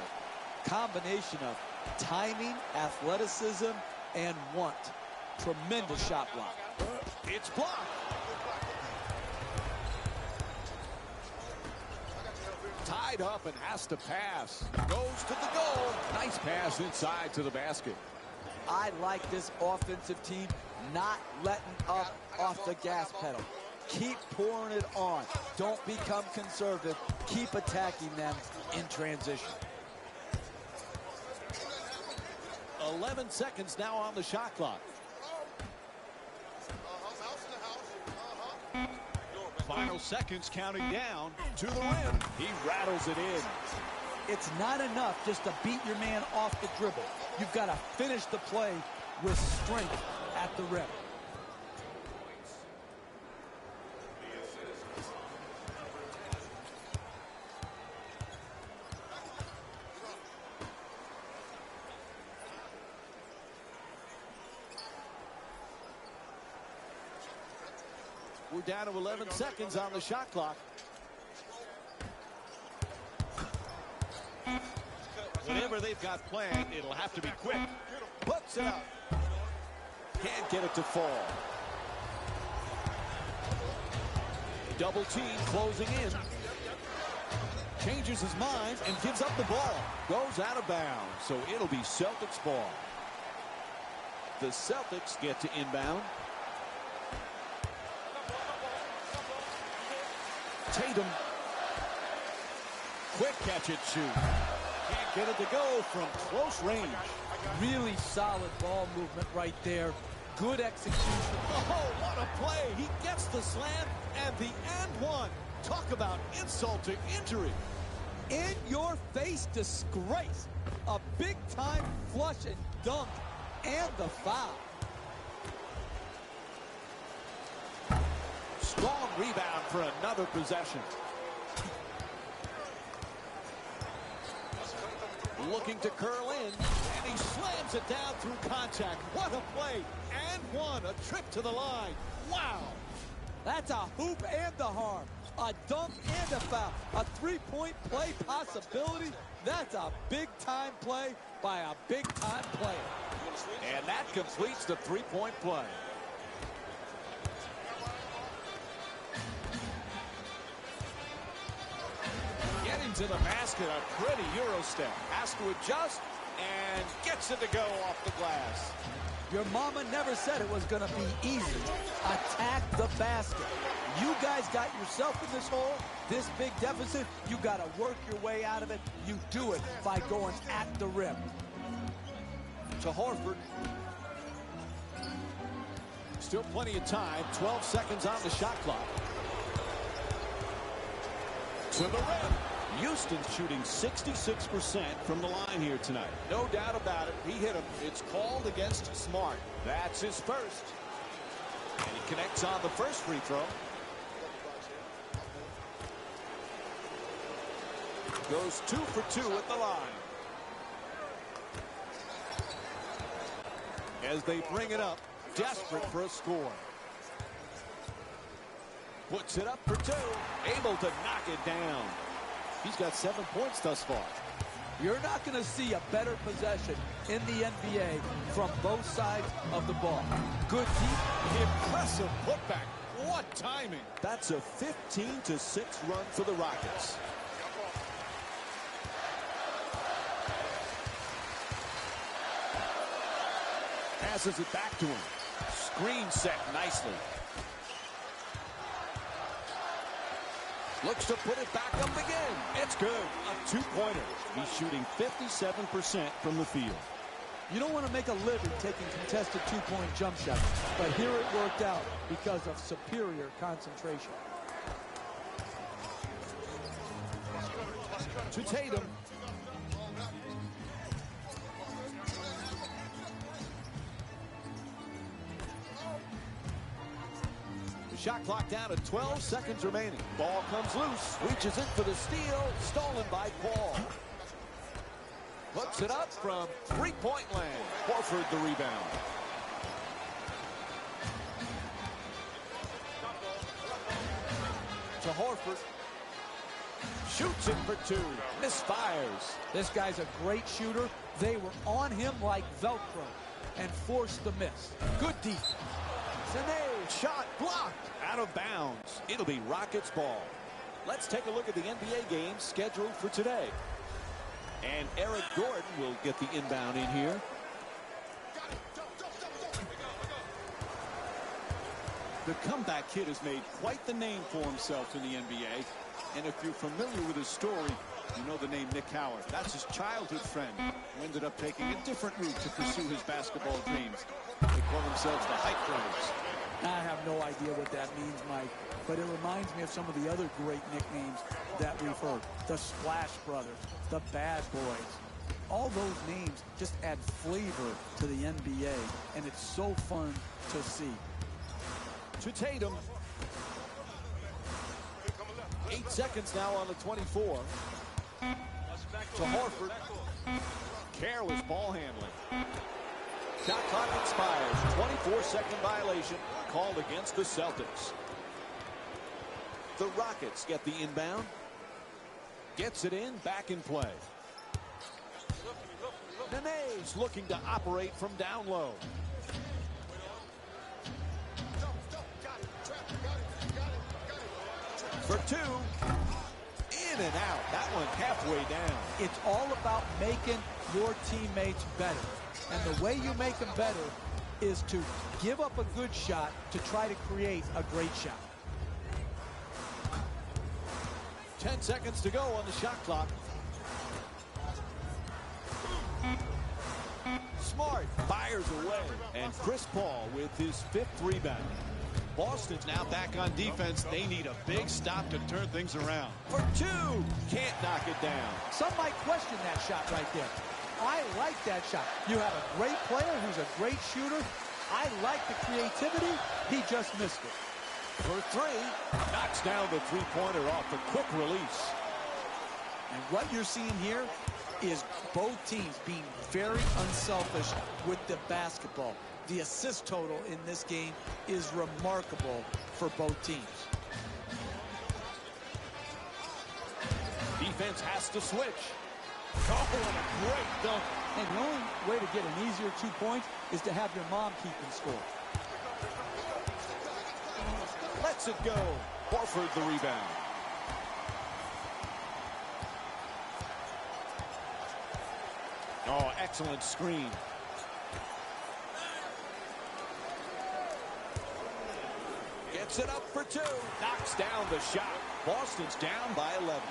Combination of timing, athleticism, and want. Tremendous shot block. It's blocked. Tied up and has to pass. Goes to the goal. Nice pass inside to the basket. I like this offensive team not letting up off the gas pedal. Keep pouring it on. Don't become conservative. Keep attacking them in transition. 11 seconds now on the shot clock. Final seconds counting down to the rim. He rattles it in. It's not enough just to beat your man off the dribble. You've got to finish the play with strength at the rim. We're down to 11 seconds on the shot clock. Whatever they've got planned, it'll have to be quick. Puts it up. Can't get it to fall. Double team closing in. Changes his mind and gives up the ball. Goes out of bounds, so it'll be Celtics ball. The Celtics get to inbound. Tatum. Quick catch and shoot. Can't get it to go from close range. Really solid ball movement right there. Good execution. Oh, what a play. He gets the slam and the and one. Talk about insult to injury. In your face disgrace. A big time flush and dunk. And the foul. Strong rebound for another possession. Looking to curl in, and he slams it down through contact. What a play. And one, a trip to the line. Wow. That's a hoop and the harm. A dunk and a foul. A three-point play possibility. That's a big-time play by a big-time player. And that completes the three-point play. to the basket. A pretty Euro step. Has to adjust and gets it to go off the glass. Your mama never said it was going to be easy. Attack the basket. You guys got yourself in this hole, this big deficit. You got to work your way out of it. You do it by going at the rim. To Horford. Still plenty of time. 12 seconds on the shot clock. To the rim. Houston shooting 66% from the line here tonight. No doubt about it. He hit him. It's called against Smart. That's his first. And he connects on the first free throw. Goes 2 for 2 at the line. As they bring it up, desperate for a score. Puts it up for 2. Able to knock it down. He's got 7 points thus far. You're not going to see a better possession in the NBA from both sides of the ball. Good deep. Impressive putback. What timing. That's a 15-6 run for the Rockets. Passes it back to him. Screen set nicely. Looks to put it back up again. It's good. A two-pointer. He's shooting 57% from the field. You don't want to make a living taking contested two-point jump shots, but here it worked out because of superior concentration. To Tatum. Shot clock down to 12 seconds remaining. Ball comes loose. Reaches in for the steal. Stolen by Paul. Puts it up from three-point land. Horford the rebound. To Horford. Shoots it for 2. Misfires. This guy's a great shooter. They were on him like Velcro and forced the miss. Good deep. Sane, shot blocked. Out of bounds. It'll be Rockets ball. Let's take a look at the NBA games scheduled for today. And Eric Gordon will get the inbound in here. The comeback kid has made quite the name for himself in the NBA. And if you're familiar with his story, you know the name Nick Howard. That's his childhood friend who ended up taking a different route to pursue his basketball dreams. They call themselves the Hype Brothers. I have no idea what that means, Mike, but it reminds me of some of the other great nicknames that we've heard. The Splash Brothers, the Bad Boys. All those names just add flavor to the NBA, and it's so fun to see. To Tatum. 8 seconds now on the 24. To Horford. Careless ball handling. Shot clock expires. 24-second violation called against the Celtics. The Rockets get the inbound. Gets it in, back in play. Nene's looking to operate from down low. For 2. In and out. That one halfway down. It's all about making your teammates better. And the way you make them better is to give up a good shot to try to create a great shot. 10 seconds to go on the shot clock. Smart fires away. And Chris Paul with his 5th rebound. Boston's now back on defense. They need a big stop to turn things around. For 2. Can't knock it down. Some might question that shot right there. I like that shot. You have a great player who's a great shooter. I like the creativity. He just missed it. For 3. Knocks down the three-pointer off a quick release. And what you're seeing here is both teams being very unselfish with the basketball. The assist total in this game is remarkable for both teams. Defense has to switch. Oh, what a great dunk. And the only way to get an easier 2 points is to have your mom keeping score. Lets it go. Horford the rebound. Oh, excellent screen. Gets it up for two. Knocks down the shot. Boston's down by 11.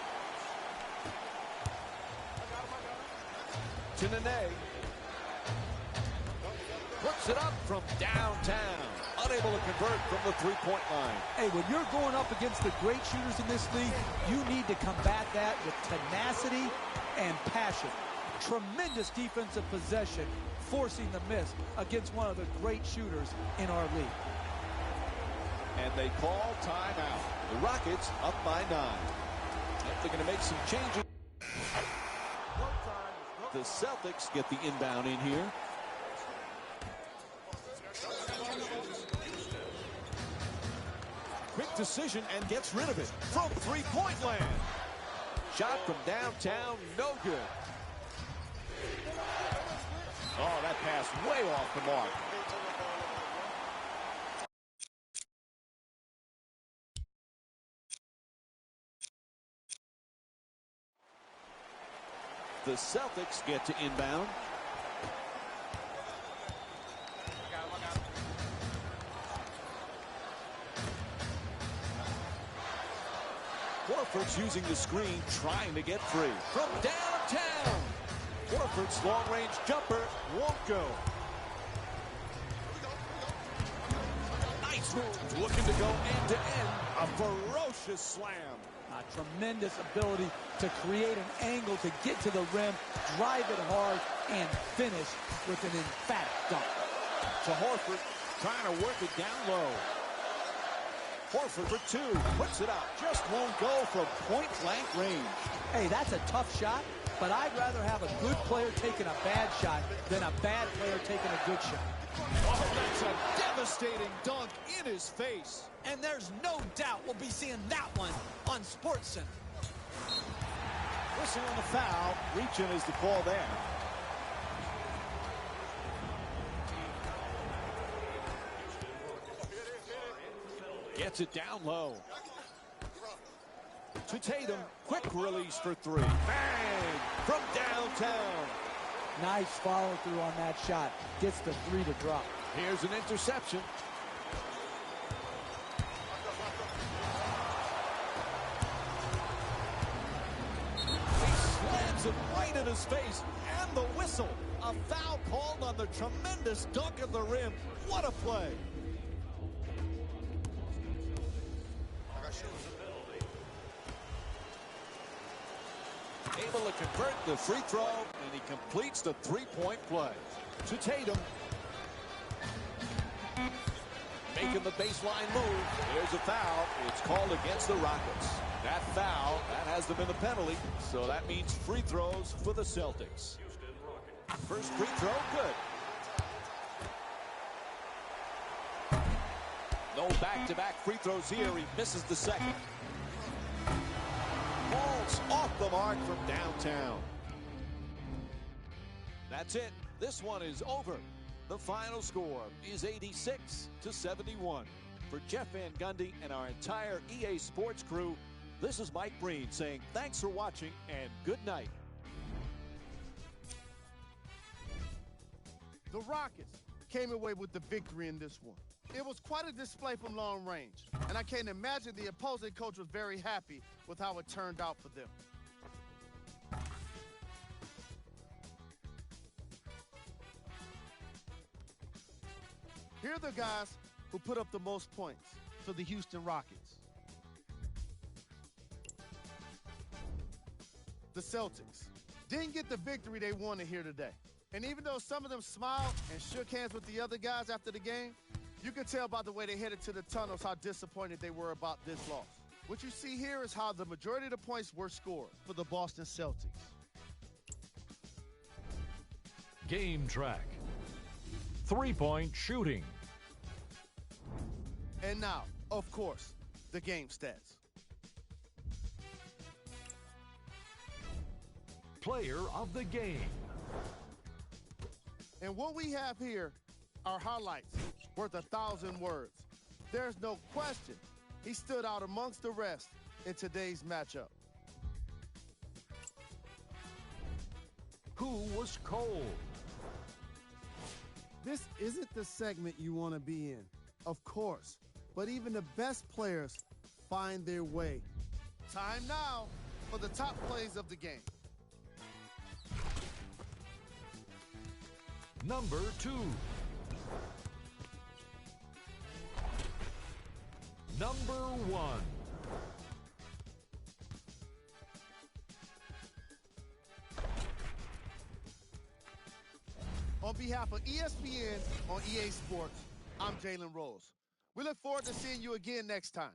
To Nene. Puts it up from downtown. Unable to convert from the three-point line. Hey, when you're going up against the great shooters in this league, you need to combat that with tenacity and passion. Tremendous defensive possession, forcing the miss against one of the great shooters in our league. And they call timeout. The Rockets up by 9. They're going to make some changes. The Celtics get the inbound in here. Quick decision and gets rid of it from three-point land. Shot from downtown, no good. Oh, that pass way off the mark. The Celtics get to inbound. Horford's using the screen, trying to get free. From downtown, Horford's long-range jumper won't go. Nice move, looking to go end-to-end. A ferocious slam. A tremendous ability to create an angle to get to the rim, drive it hard, and finish with an emphatic dunk. To Horford, trying to work it down low. Horford for two, puts it up, just won't go from point-blank range. Hey, that's a tough shot, but I'd rather have a good player taking a bad shot than a bad player taking a good shot. Oh, that's a devastating dunk in his face. And there's no doubt we'll be seeing that one on SportsCenter. Whistle on the foul. Reaching is the call there. Gets it down low. To Tatum. Quick release for three. Bang! From downtown. Nice follow through on that shot. Gets the three to drop. Here's an interception. It right in his face, and the whistle. A foul called on the tremendous dunk at the rim. What a play. Able to convert the free throw, and he completes the three-point play. To Tatum. Making the baseline move. There's a foul. It's called against the Rockets. That foul, that has them in the penalty, so that means free throws for the Celtics. First free throw, good. No back-to-back free throws here. He misses the second. Falls off the mark from downtown. That's it. This one is over. The final score is 86-71. For Jeff Van Gundy and our entire EA Sports crew, this is Mike Breen saying thanks for watching and good night. The Rockets came away with the victory in this one. It was quite a display from long range, and I can't imagine the opposing coach was very happy with how it turned out for them. Here are the guys who put up the most points for the Houston Rockets. The Celtics didn't get the victory they wanted here today. And even though some of them smiled and shook hands with the other guys after the game, you can tell by the way they headed to the tunnels how disappointed they were about this loss. What you see here is how the majority of the points were scored for the Boston Celtics. Game track. Three-point shooting. And now, of course, the game stats. Player of the game. And what we have here are highlights worth 1,000 words. There's no question he stood out amongst the rest in today's matchup. Who was cold? This isn't the segment you want to be in, of course, but even the best players find their way. Time now for the top plays of the game. Number 2. Number 1. On behalf of ESPN on EA Sports, I'm Jalen Rose. We look forward to seeing you again next time.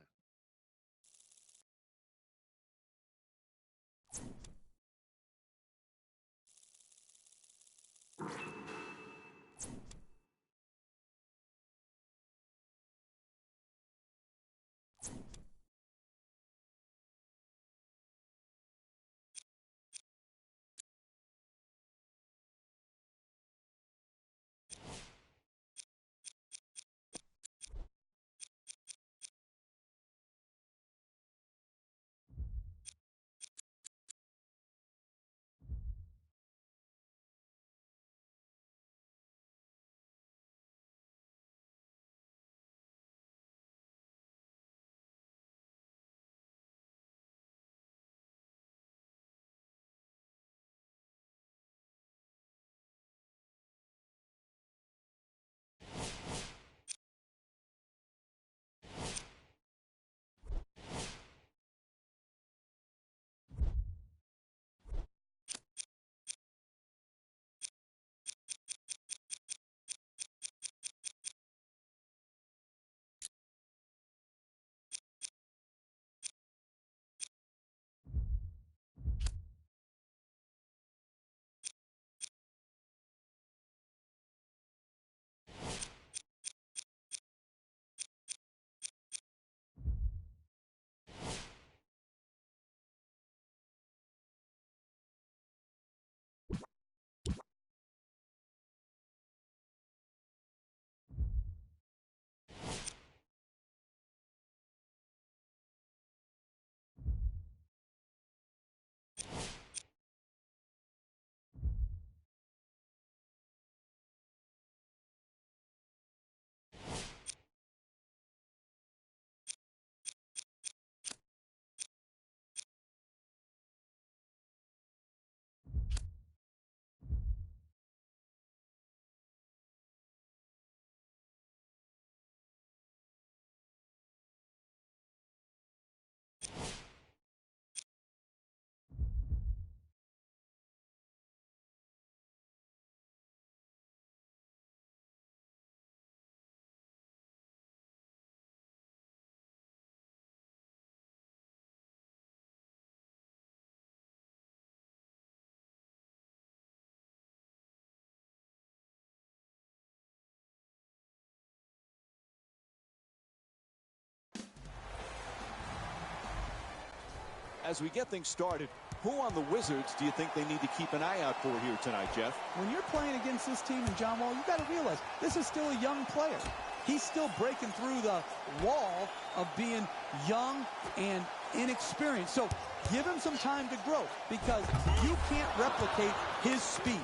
As we get things started, who on the Wizards do you think they need to keep an eye out for here tonight, Jeff? When you're playing against this team, and John Wall, you got to realize this is still a young player. He's still breaking through the wall of being young and inexperienced. So give him some time to grow, because you can't replicate his speed.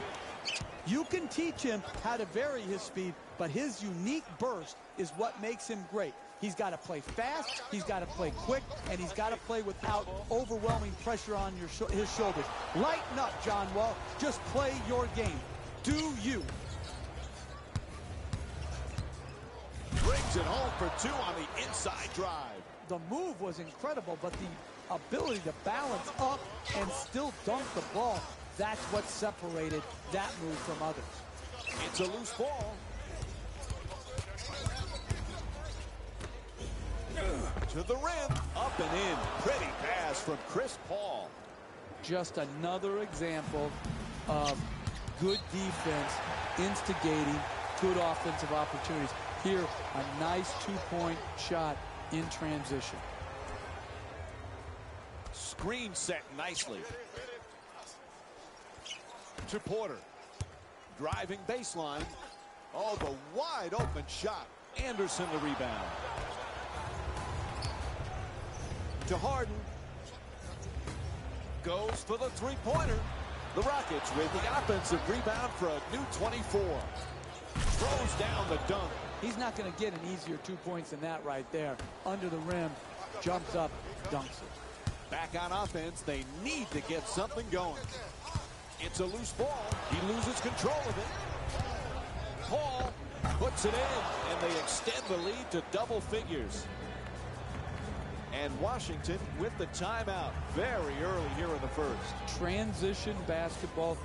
You can teach him how to vary his speed, but his unique burst is what makes him great. He's got to play fast, he's got to play quick, and he's got to play without overwhelming pressure on his shoulders. Lighten up, John Wall. Just play your game. Do you. Brings it home for 2 on the inside drive. The move was incredible, but the ability to balance up and still dunk the ball, that's what separated that move from others. It's a loose ball. To the rim, up and in. Pretty pass from Chris Paul. Just another example of good defense, instigating good offensive opportunities. Here, a nice two-point shot in transition. Screen set nicely. To Porter. Driving baseline. Oh, the wide open shot. Anderson the rebound. To Harden. Goes for the three-pointer. The Rockets with the offensive rebound for a new 24. Throws down the dunk. He's not going to get an easier 2 points than that right there. Under the rim, jumps up, dunks it. Back on offense, they need to get something going. It's a loose ball. He loses control of it. Paul puts it in, and they extend the lead to double figures. And Washington with the timeout very early here in the first. Transition basketball,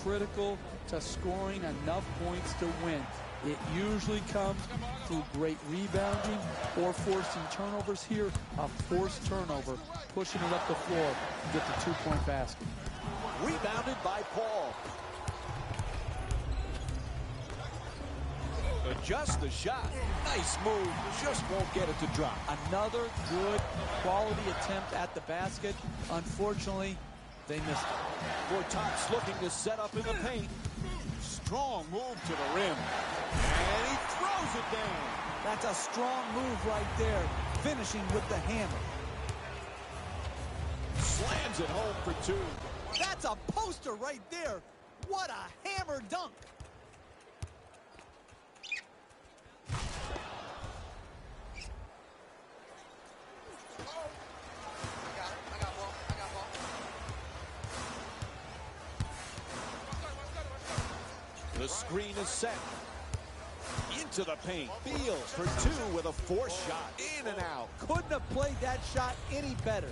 critical to scoring enough points to win. It usually comes through great rebounding or forcing turnovers. Here, a forced turnover, pushing it up the floor to get the 2-point basket. Rebounded by Paul. Adjusts the shot. Nice move. Just won't get it to drop. Another good quality attempt at the basket. Unfortunately, they missed it. Gortat's looking to set up in the paint. Strong move to the rim. And he throws it down. That's a strong move right there, finishing with the hammer. Slams it home for 2. That's a poster right there. What a hammer dunk. The screen is set. Into the paint. Fields for 2 with a forced shot. In and out. Couldn't have played that shot any better.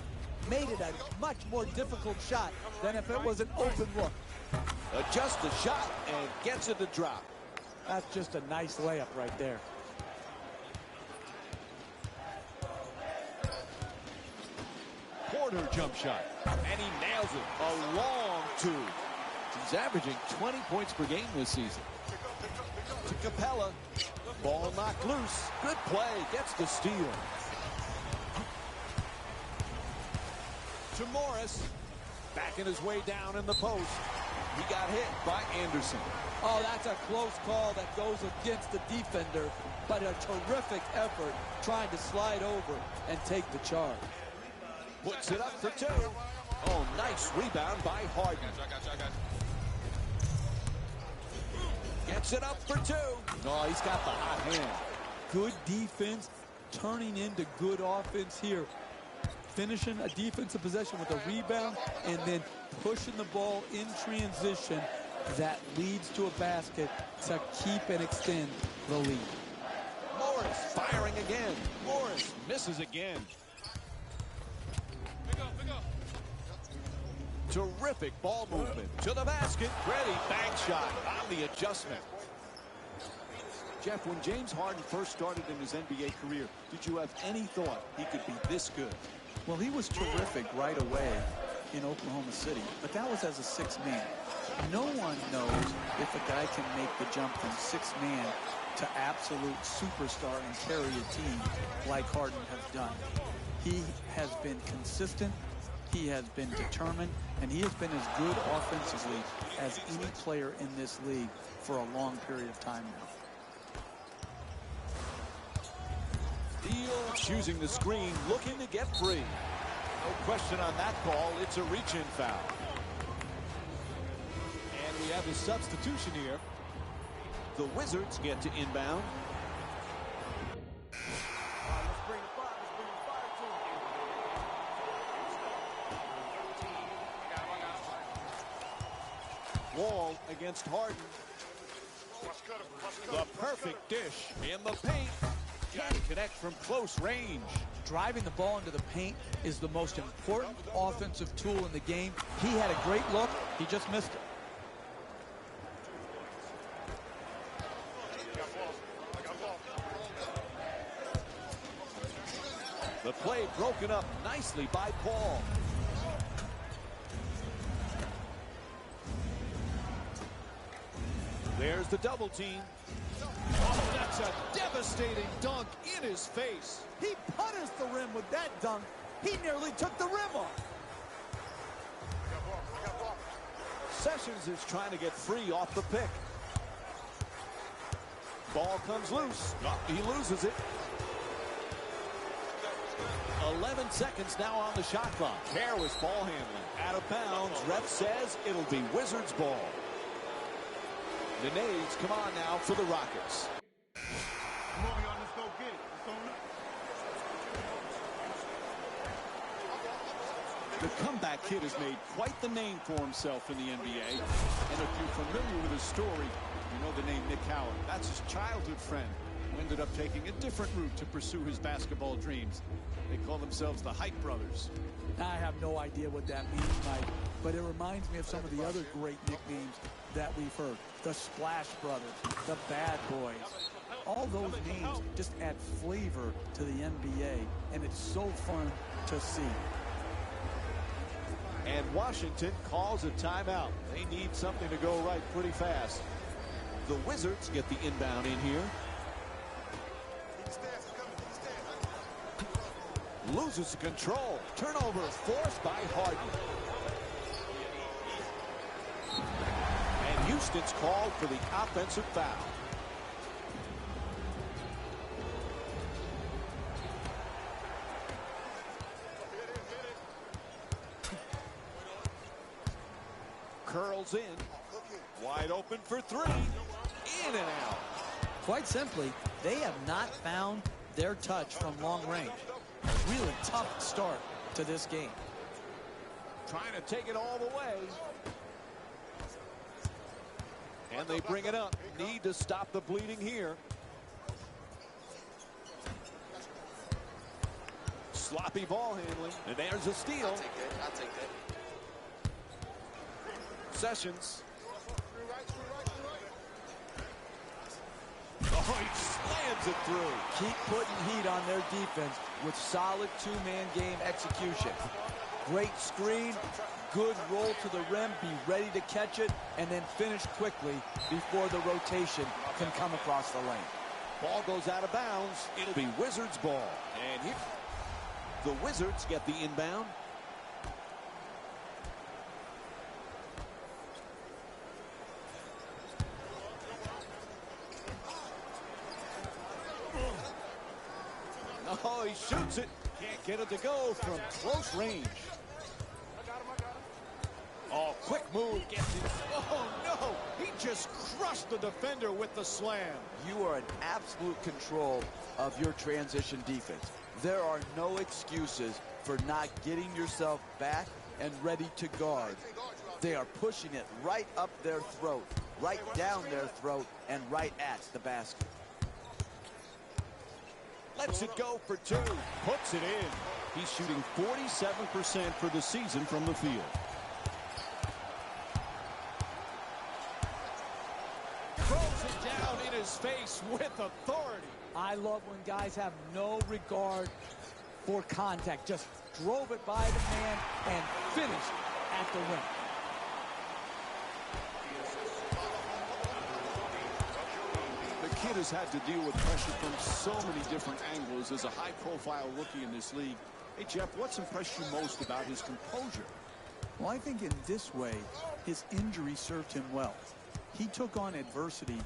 Made it a much more difficult shot than if it was an open look. Adjusts the shot and gets it to drop. That's just a nice layup right there. Porter jump shot. And he nails it. A long 2. He's averaging 20 points per game this season. To Capella. Ball knocked loose. Good play. Gets the steal. To Morris. Backing his way down in the post. He got hit by Anderson. Oh, that's a close call that goes against the defender, but a terrific effort trying to slide over and take the charge. Puts it up for 2. Oh, nice rebound by Harden. Gets it up for 2. Oh, he's got the hot hand. Good defense turning into good offense here. Finishing a defensive possession with a rebound and then pushing the ball in transition that leads to a basket to keep and extend the lead. Morris firing again. Morris misses again. Terrific ball movement to the basket. Ready, bank shot on the adjustment. Jeff, when James Harden first started in his NBA career, did you have any thought he could be this good? Well, he was terrific right away in Oklahoma City, but that was as a 6-man. No one knows if a guy can make the jump from 6-man to absolute superstar and carry a team like Harden has done. He has been consistent, he has been determined, and he has been as good offensively as any player in this league for a long period of time now. Fields using the screen, looking to get free. No question on that call. It's a reach-in foul. And we have a substitution here. The Wizards get to inbound. Wall against Harden. The perfect dish in the paint. Got to connect from close range. Driving the ball into the paint is the most important offensive tool in the game. He had a great look. He just missed it. The play broken up nicely by Paul. There's the double team. Oh, that's a devastating dunk in his face. He punished the rim with that dunk. He nearly took the rim off. Sessions is trying to get free off the pick. Ball comes loose. Oh, he loses it. 11 seconds now on the shot clock. Careless ball handling. Out of bounds. Ref says it'll be Wizards ball. The nades come on now for the Rockets. Come on, y'all. Let's go get it. Let's go. The comeback kid has made quite the name for himself in the NBA. And if you're familiar with his story, you know the name Nick Howard. That's his childhood friend who ended up taking a different route to pursue his basketball dreams. They call themselves the Hype Brothers. I have no idea what that means, Mike, but it reminds me of some of the other great nicknames that we've heard. The Splash Brothers, the Bad Boys. All those names just add flavor to the NBA, and it's so fun to see. And Washington calls a timeout. They need something to go right pretty fast. The Wizards get the inbound in here. Loses control. Turnover forced by Harden. And Houston's called for the offensive foul. Curls in. Wide open for three. In and out. Quite simply, they have not found their touch from long range. Really tough start to this game. Trying to take it all the way. And they bring it up. Need to stop the bleeding here. Sloppy ball handling. And there's a steal. I'll take it. Sessions. Oh, he slams it through. Keep putting heat on their defense with solid two-man game execution. Great screen, good roll to the rim, be ready to catch it, and then finish quickly before the rotation can come across the lane. Ball goes out of bounds. It'll be Wizards ball. And here, the Wizards get the inbound. Oh, he shoots it. Can't get it to go from close range. Oh, quick move. Gets it. Oh, no. He just crushed the defender with the slam. You are in absolute control of your transition defense. There are no excuses for not getting yourself back and ready to guard. They are pushing it right up their throat, right down their throat, and right at the basket. Lets it go for two. Puts it in. He's shooting 47% for the season from the field. Throws it down in his face with authority. I love when guys have no regard for contact. Just drove it by the man and finished at the rim. The kid has had to deal with pressure from so many different angles as a high-profile rookie in this league. Hey, Jeff, what's impressed you most about his composure? Well, I think in this way, his injury served him well. He took on adversity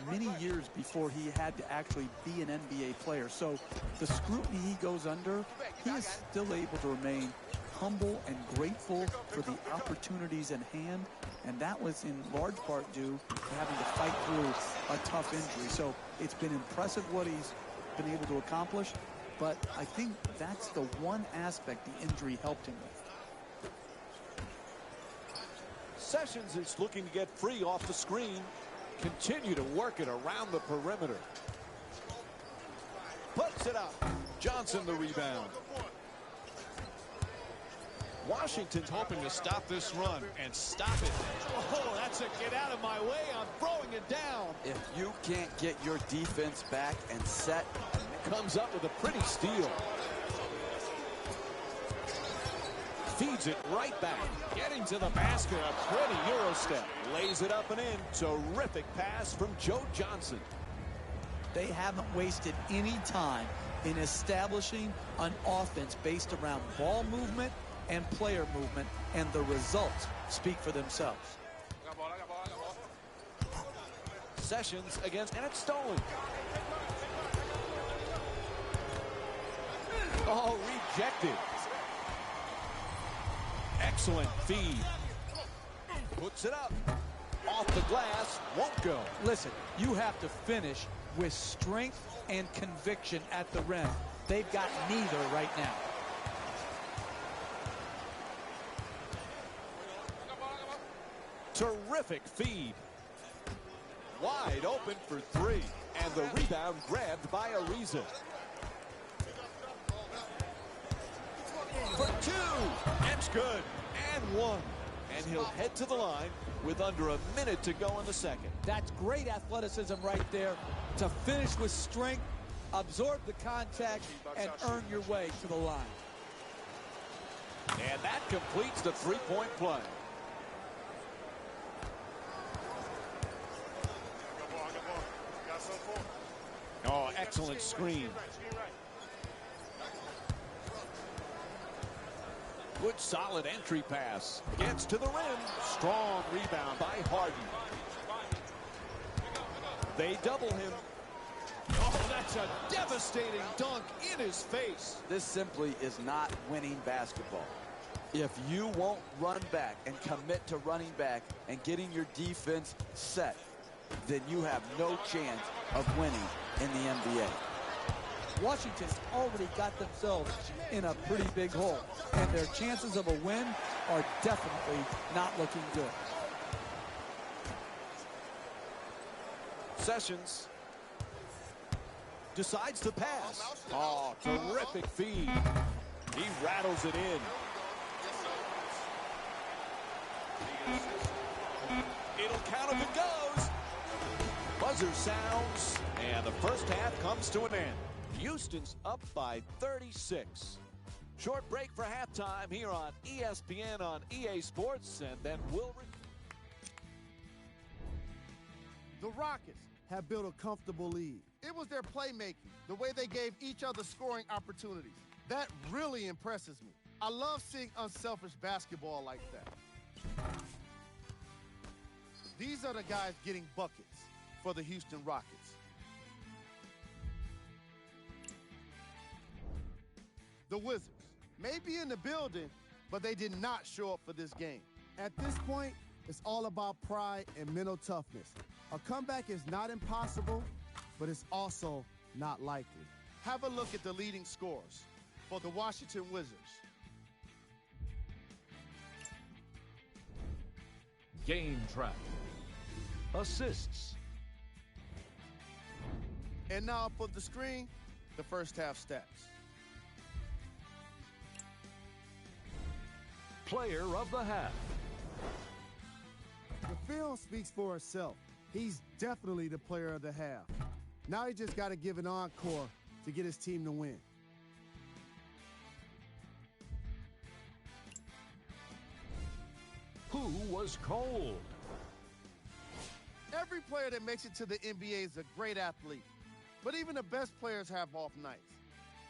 many years before he had to actually be an NBA player. So the scrutiny he goes under, he is still able to remain humble and grateful for the opportunities in hand. And that was in large part due to having to fight through a tough injury. So it's been impressive what he's been able to accomplish. But I think that's the one aspect the injury helped him with. Sessions is looking to get free off the screen. Continue to work it around the perimeter. Puts it up. Johnson the rebound. Washington's hoping to stop this run and stop it. Oh, that's a get out of my way. I'm throwing it down. If you can't get your defense back and set, comes up with a pretty steal. Feeds it right back. Getting to the basket, a pretty Euro step. Lays it up and in. Terrific pass from Joe Johnson. They haven't wasted any time in establishing an offense based around ball movement and player movement, and the results speak for themselves. Sessions against, and it's stolen. Oh, rejected. Excellent feed. Puts it up. Off the glass, won't go. Listen, you have to finish with strength and conviction at the rim. They've got neither right now. Terrific feed. Wide open for three. And the rebound grabbed by Ariza. For two. That's good. And one. And he'll head to the line with under a minute to go in the second. That's great athleticism right there to finish with strength, absorb the contact, and earn your way to the line. And that completes the three-point play. Oh, excellent screen. Good solid entry pass. Gets to the rim. Strong rebound by Harden. They double him. Oh, that's a devastating dunk in his face. This simply is not winning basketball. If you won't run back and commit to running back and getting your defense set, then you have no chance of winning in the NBA. Washington's already got themselves in a pretty big hole, and their chances of a win are definitely not looking good. Sessions decides to pass. Oh, terrific feed. He rattles it in. It'll count if it goes. Buzzer sounds, and the first half comes to an end. Houston's up by 36. Short break for halftime here on ESPN on EA Sports, and then we'll... The Rockets have built a comfortable lead. It was their playmaking, the way they gave each other scoring opportunities. That really impresses me. I love seeing unselfish basketball like that. These are the guys getting buckets for the Houston Rockets. The Wizards may be in the building, but they did not show up for this game. At this point, it's all about pride and mental toughness. A comeback is not impossible, but it's also not likely. Have a look at the leading scorers for the Washington Wizards. Game track. Assists. And now for the screen, the first half stats. Player of the half. The film speaks for itself. He's definitely the player of the half. Now he just got to give an encore to get his team to win. Who was cold? Every player that makes it to the NBA is a great athlete, but even the best players have off nights.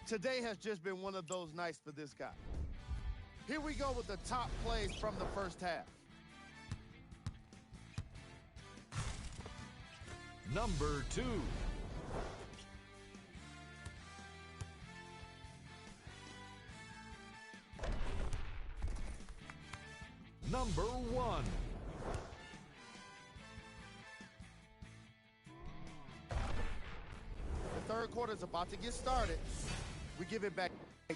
Today has just been one of those nights for this guy. Here we go with the top plays from the first half. Number 2. Number 1. The third quarter is about to get started. We give it back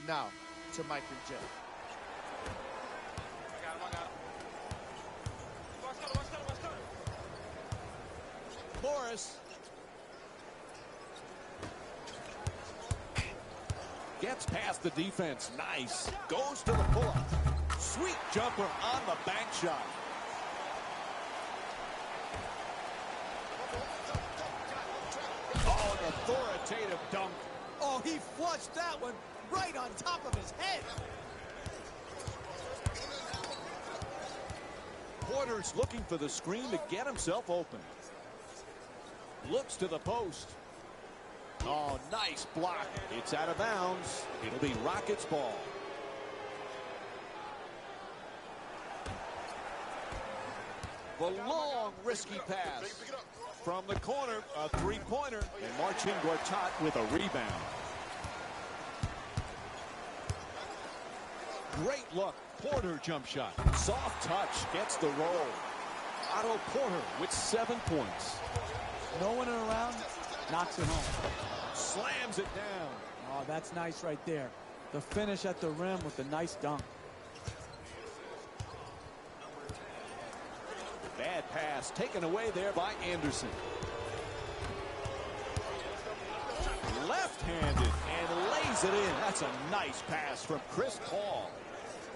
now to Mike and Jeff. Morris gets past the defense. Nice. Goes to the pull-up. Sweet jumper on the bank shot. Oh, an authoritative dunk. Oh, he flushed that one right on top of his head. Porter's looking for the screen to get himself open. Looks to the post. Oh, nice block. It's out of bounds. It'll be Rockets ball. The long, risky pass. From the corner, a three-pointer. And Marcin Gortat with a rebound. Great look. Porter jump shot. Soft touch gets the roll. Otto Porter with 7 points. No one around, knocks it home. Slams it down. Oh, that's nice right there. The finish at the rim with a nice dunk. Bad pass taken away there by Anderson. Left-handed and lays it in. That's a nice pass from Chris Paul.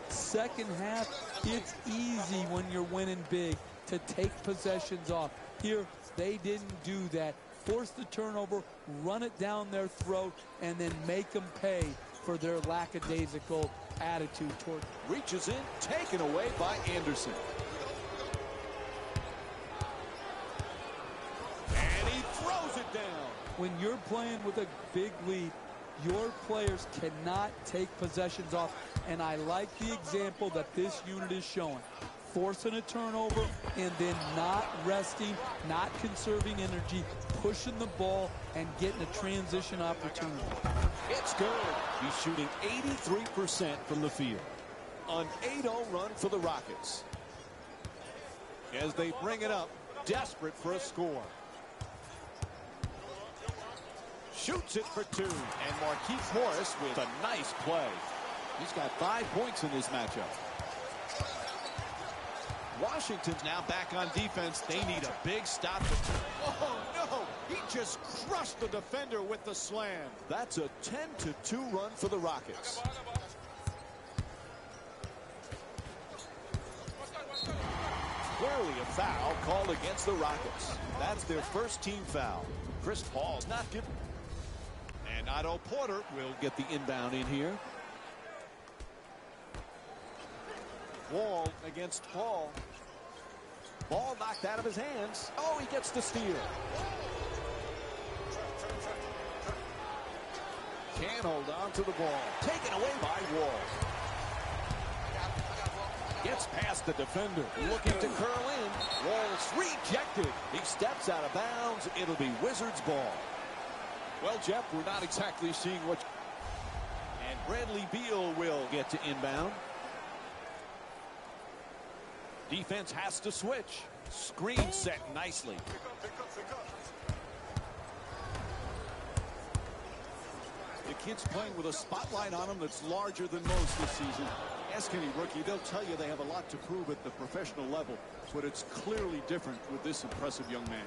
Second half, it's easy when you're winning big to take possessions off. Here, they didn't do that. Force the turnover, run it down their throat, and then make them pay for their lackadaisical attitude toward. Reaches in, taken away by Anderson. And he throws it down. When you're playing with a big lead, your players cannot take possessions off. And I like the example that this unit is showing. Forcing a turnover and then not resting, not conserving energy, pushing the ball and getting a transition opportunity. It's good. He's shooting 83% from the field. An 8-0 run for the Rockets. As they bring it up, desperate for a score. Shoots it for 2. And Markieff Morris with a nice play. He's got 5 points in this matchup. Washington's now back on defense. They need a big stop. Oh, no. He just crushed the defender with the slam. That's a 10-2 run for the Rockets. Clearly a foul called against the Rockets. That's their first team foul. Chris Paul's not given. And Otto Porter will get the inbound in here. Wall against Paul. Ball knocked out of his hands. Oh, he gets the steal. Can't hold on to the ball. Taken away by Wall. Gets past the defender. Looking to curl in. Wall's rejected. He steps out of bounds. It'll be Wizards ball. Well, Jeff, we're not exactly seeing what. And Bradley Beal will get to inbound. Defense has to switch. Screen set nicely. The kid's playing with a spotlight on him that's larger than most this season. Ask any rookie, they'll tell you they have a lot to prove at the professional level, but it's clearly different with this impressive young man.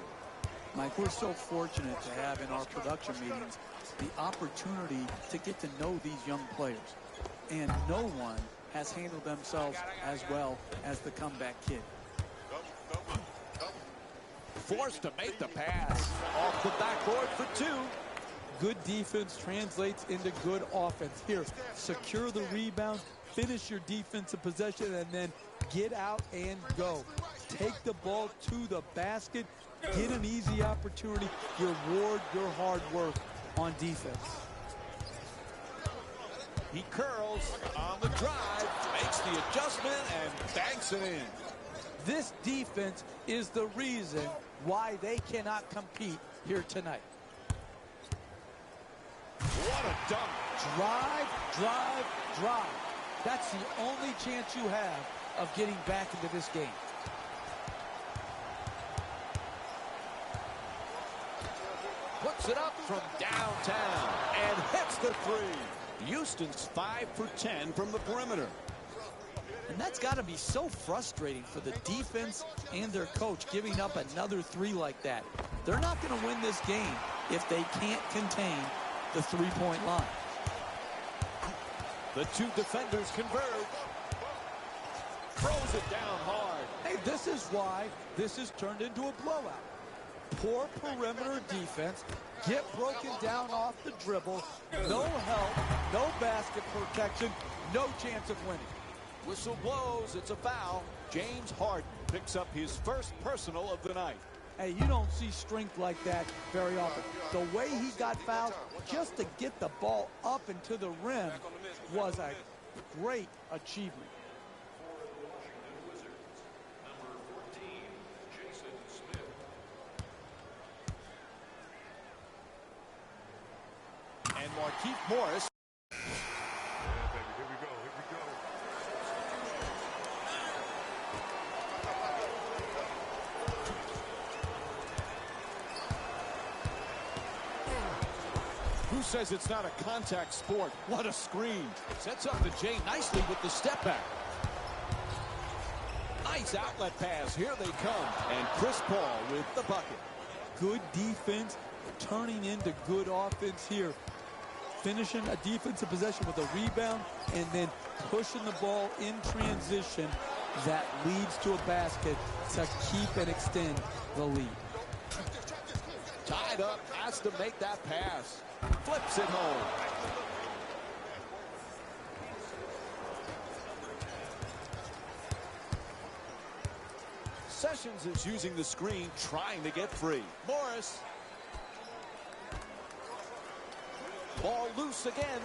Mike, we're so fortunate to have in our production meetings the opportunity to get to know these young players. And no one has handled themselves as well as the comeback kid. Forced to make the pass. Off the backboard for 2. Good defense translates into good offense. Here, secure the rebound, finish your defensive possession, and then get out and go. Take the ball to the basket, get an easy opportunity, reward your hard work on defense. He curls on the drive, makes the adjustment, and banks it in. This defense is the reason why they cannot compete here tonight. What a dunk. Drive, drive, drive. That's the only chance you have of getting back into this game. Puts it up from downtown and hits the 3. Houston's 5 for 10 from the perimeter. And that's got to be so frustrating for the defense and their coach, giving up another 3 like that. They're not going to win this game if they can't contain the three-point line. The 2 defenders converge. Throws it down hard. Hey, this is why this has turned into a blowout. Poor perimeter defense, get broken down off the dribble, no help, no basket protection, no chance of winning. Whistle blows, it's a foul. James Harden picks up his first personal of the night. Hey, you don't see strength like that very often. The way he got fouled just to get the ball up and to the rim was a great achievement. And Markieff Morris. Yeah, baby, here we go, here we go. says it's not a contact sport? What a screen. Sets up the Jay nicely with the step back. Nice outlet pass. Here they come. And Chris Paul with the bucket. Good defense turning into good offense here. Finishing a defensive possession with a rebound and then pushing the ball in transition that leads to a basket to keep and extend the lead. Tied up, has to make that pass. Flips it home. Sessions is using the screen, trying to get free. Morris. Ball loose again.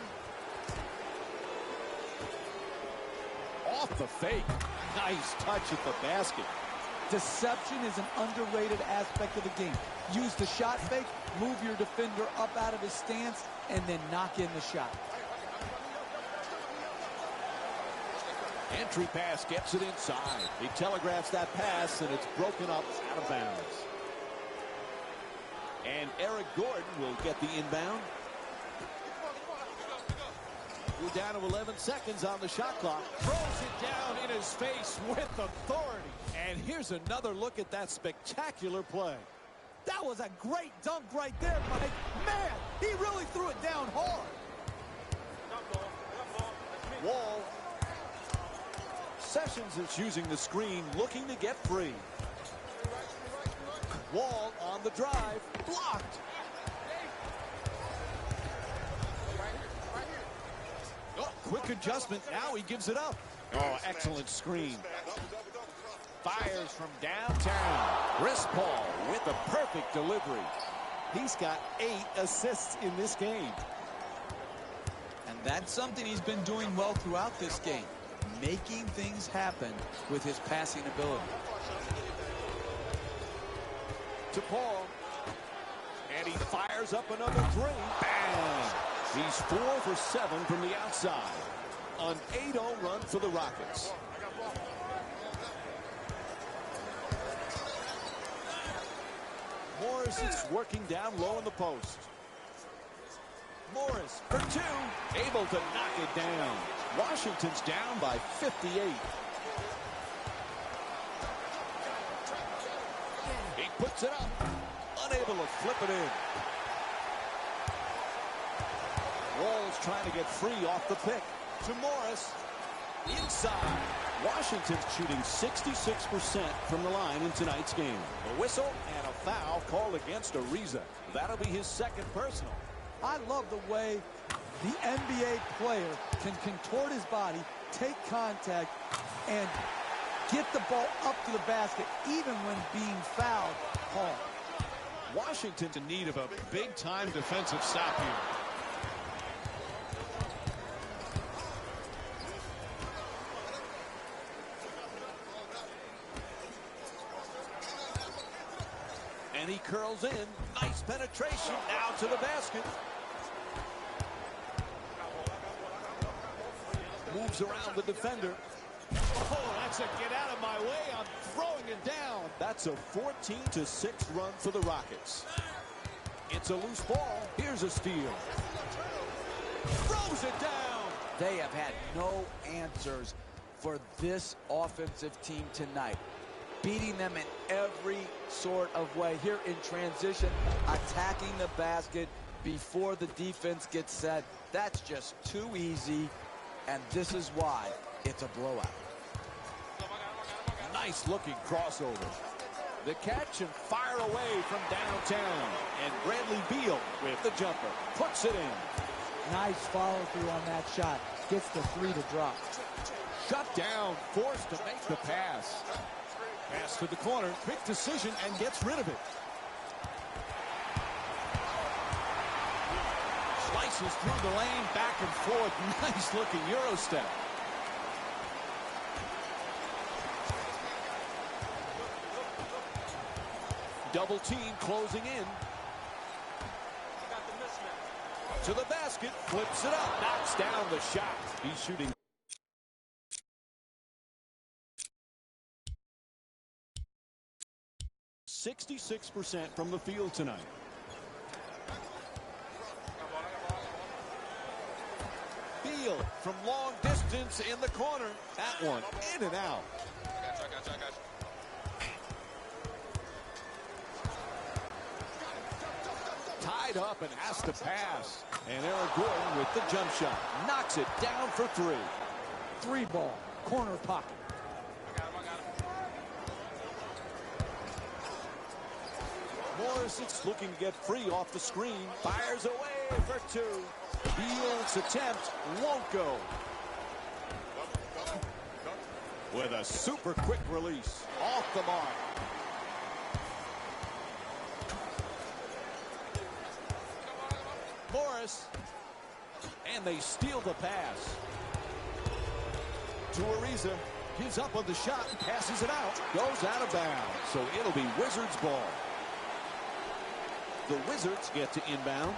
Off the fake. Nice touch at the basket. Deception is an underrated aspect of the game. Use the shot fake, move your defender up out of his stance, and then knock in the shot. Entry pass gets it inside. He telegraphs that pass, and it's broken up out of bounds. And Eric Gordon will get the inbound. We're down to 11 seconds on the shot clock. Throws it down in his face with authority. And here's another look at that spectacular play. That was a great dunk right there, Mike. Man, he really threw it down hard. Wall. Sessions is using the screen, looking to get free. Wall on the drive. Blocked. Oh, quick adjustment. Now he gives it up. Oh, excellent screen. Fires from downtown. Chris Paul with a perfect delivery. He's got 8 assists in this game. And that's something he's been doing well throughout this game. Making things happen with his passing ability. To Paul. And he fires up another 3. Bang! He's 4 for 7 from the outside. An 8-0 run for the Rockets. Morris is working down low in the post. Morris for 2. Able to knock it down. Washington's down by 58. He puts it up. Unable to flip it in. Wall's trying to get free off the pick. To Morris. Inside. Washington's shooting 66% from the line in tonight's game. A whistle and a foul called against Ariza. That'll be his second personal. I love the way the NBA player can contort his body, take contact, and get the ball up to the basket, even when being fouled hard. Washington's in need of a big-time defensive stop here. And he curls in. Nice penetration. Now to the basket. Moves around the defender. Oh, that's a get out of my way. I'm throwing it down. That's a 14-6 run for the Rockets. It's a loose ball. Here's a steal. Throws it down. They have had no answers for this offensive team tonight. Beating them in every sort of way. Here in transition, attacking the basket before the defense gets set. That's just too easy, and this is why it's a blowout. Nice looking crossover. The catch and fire away from downtown. And Bradley Beal with the jumper. Puts it in. Nice follow through on that shot. Gets the 3 to drop. Shut down. Forced to make the pass. Pass to the corner. Quick decision and gets rid of it. Slices through the lane. Back and forth. Nice looking Euro step. Double team closing in. To the basket. Flips it up. Knocks down the shot. He's shooting 66% from the field tonight. Beal from long distance in the corner. That one in and out. I got you. Tied up and has to pass. And Eric Gordon with the jump shot. Knocks it down for three. 3 ball, corner pocket. I got him. Morrison's looking to get free off the screen. Fires away for 2. Beal's attempt won't go. With a super quick release. Off the mark. Morris. And they steal the pass. To Ariza. Gives up on the shot and passes it out. Goes out of bounds. So it'll be Wizards ball. The Wizards get to inbound.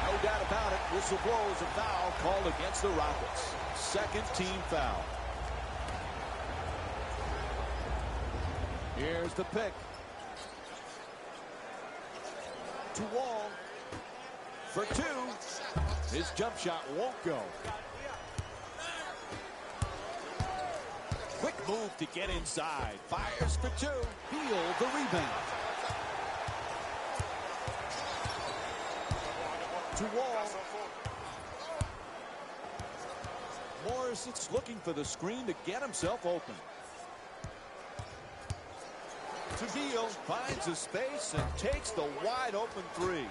No doubt about it. Whistle blows a foul called against the Rockets. Second team foul. Here's the pick. To Wall. For 2. His jump shot won't go. Quick move to get inside. Fires for 2. Beal the rebound. To Wall. Morrison's looking for the screen to get himself open. To Beal. Finds a space and takes the wide open 3.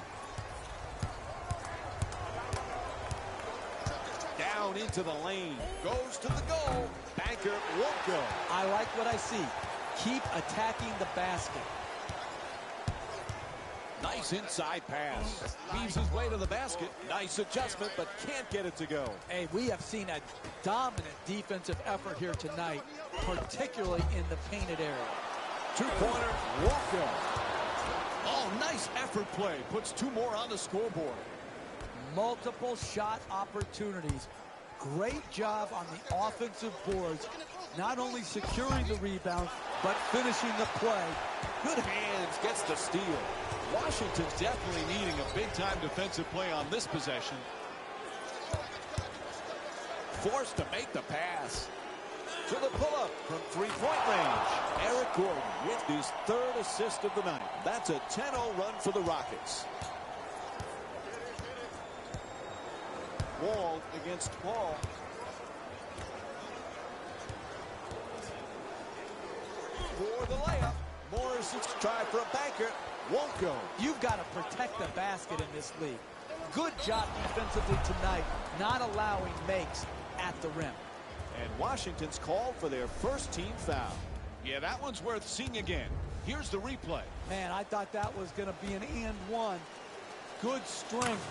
Down into the lane. Goes to the goal. Banker won't go. I like what I see. Keep attacking the basket. Nice inside pass. Weaves his way to the basket. Nice adjustment, but can't get it to go. Hey, we have seen a dominant defensive effort here tonight, particularly in the painted area. 2-pointer won't go. Oh, nice effort play. Puts 2 more on the scoreboard. Multiple shot opportunities. Great job on the offensive boards, not only securing the rebound, but finishing the play. Good hands, gets the steal. Washington's definitely needing a big-time defensive play on this possession. Forced to make the pass. To the pull-up from 3-point range. Eric Gordon with his 3rd assist of the night. That's a 10-0 run for the Rockets. Wall against Paul. For the layup. Morrison's try for a banker. Won't go. You've got to protect the basket in this league. Good job defensively tonight, not allowing makes at the rim. And Washington's called for their first team foul. Yeah, that one's worth seeing again. Here's the replay. Man, I thought that was going to be an and one. Good strength,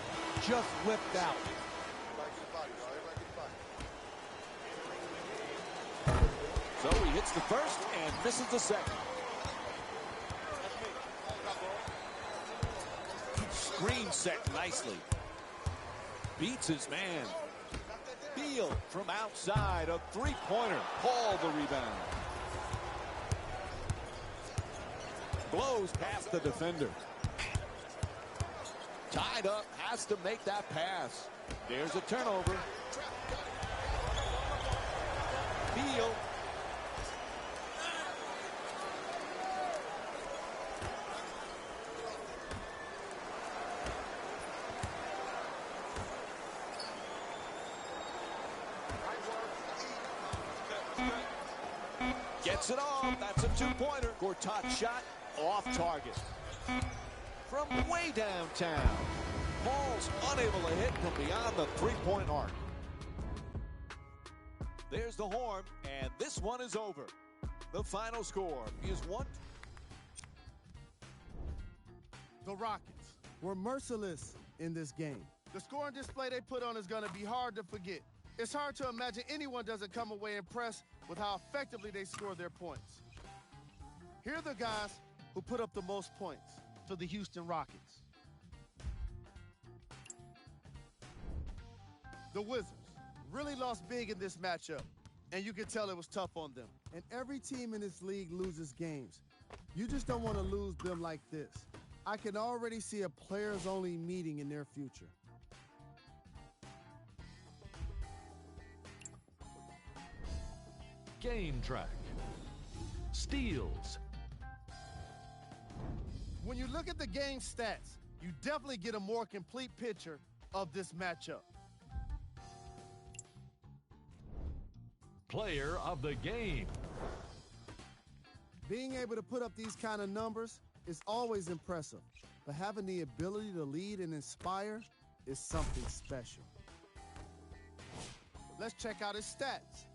just whipped out. So he hits the first and misses the second. Screen set nicely. Beats his man. Beal from outside, a 3-pointer. Paul the rebound. Blows past the defender. Tied up, has to make that pass. There's a turnover. Beal. Gets it off. That's a 2-pointer. Gortat's shot off target. From way downtown. Paul's unable to hit from beyond the 3-point arc. There's the horn, and this one is over. The final score is 1. The Rockets were merciless in this game. The scoring display they put on is going to be hard to forget. It's hard to imagine anyone doesn't come away impressed with how effectively they score their points. Here are the guys who put up the most points for the Houston Rockets. The Wizards really lost big in this matchup, and you can tell it was tough on them. And every team in this league loses games. You just don't want to lose them like this. I can already see a players-only meeting in their future. Game track. Steals. When you look at the game stats, you definitely get a more complete picture of this matchup. Player of the game. Being able to put up these kind of numbers is always impressive, but having the ability to lead and inspire is something special. Let's check out his stats.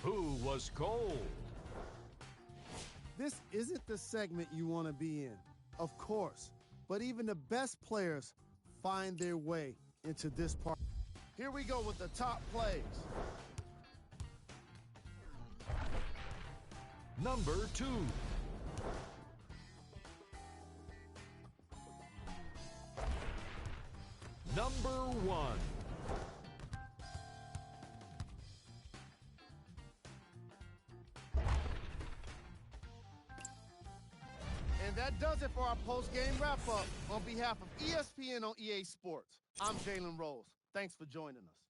Who was cold? This isn't the segment you want to be in, of course, but even the best players find their way into this part. Here we go with the top plays. Number 2. Number 1. And that does it for our post-game wrap-up. On behalf of ESPN on EA Sports, I'm Jalen Rose. Thanks for joining us.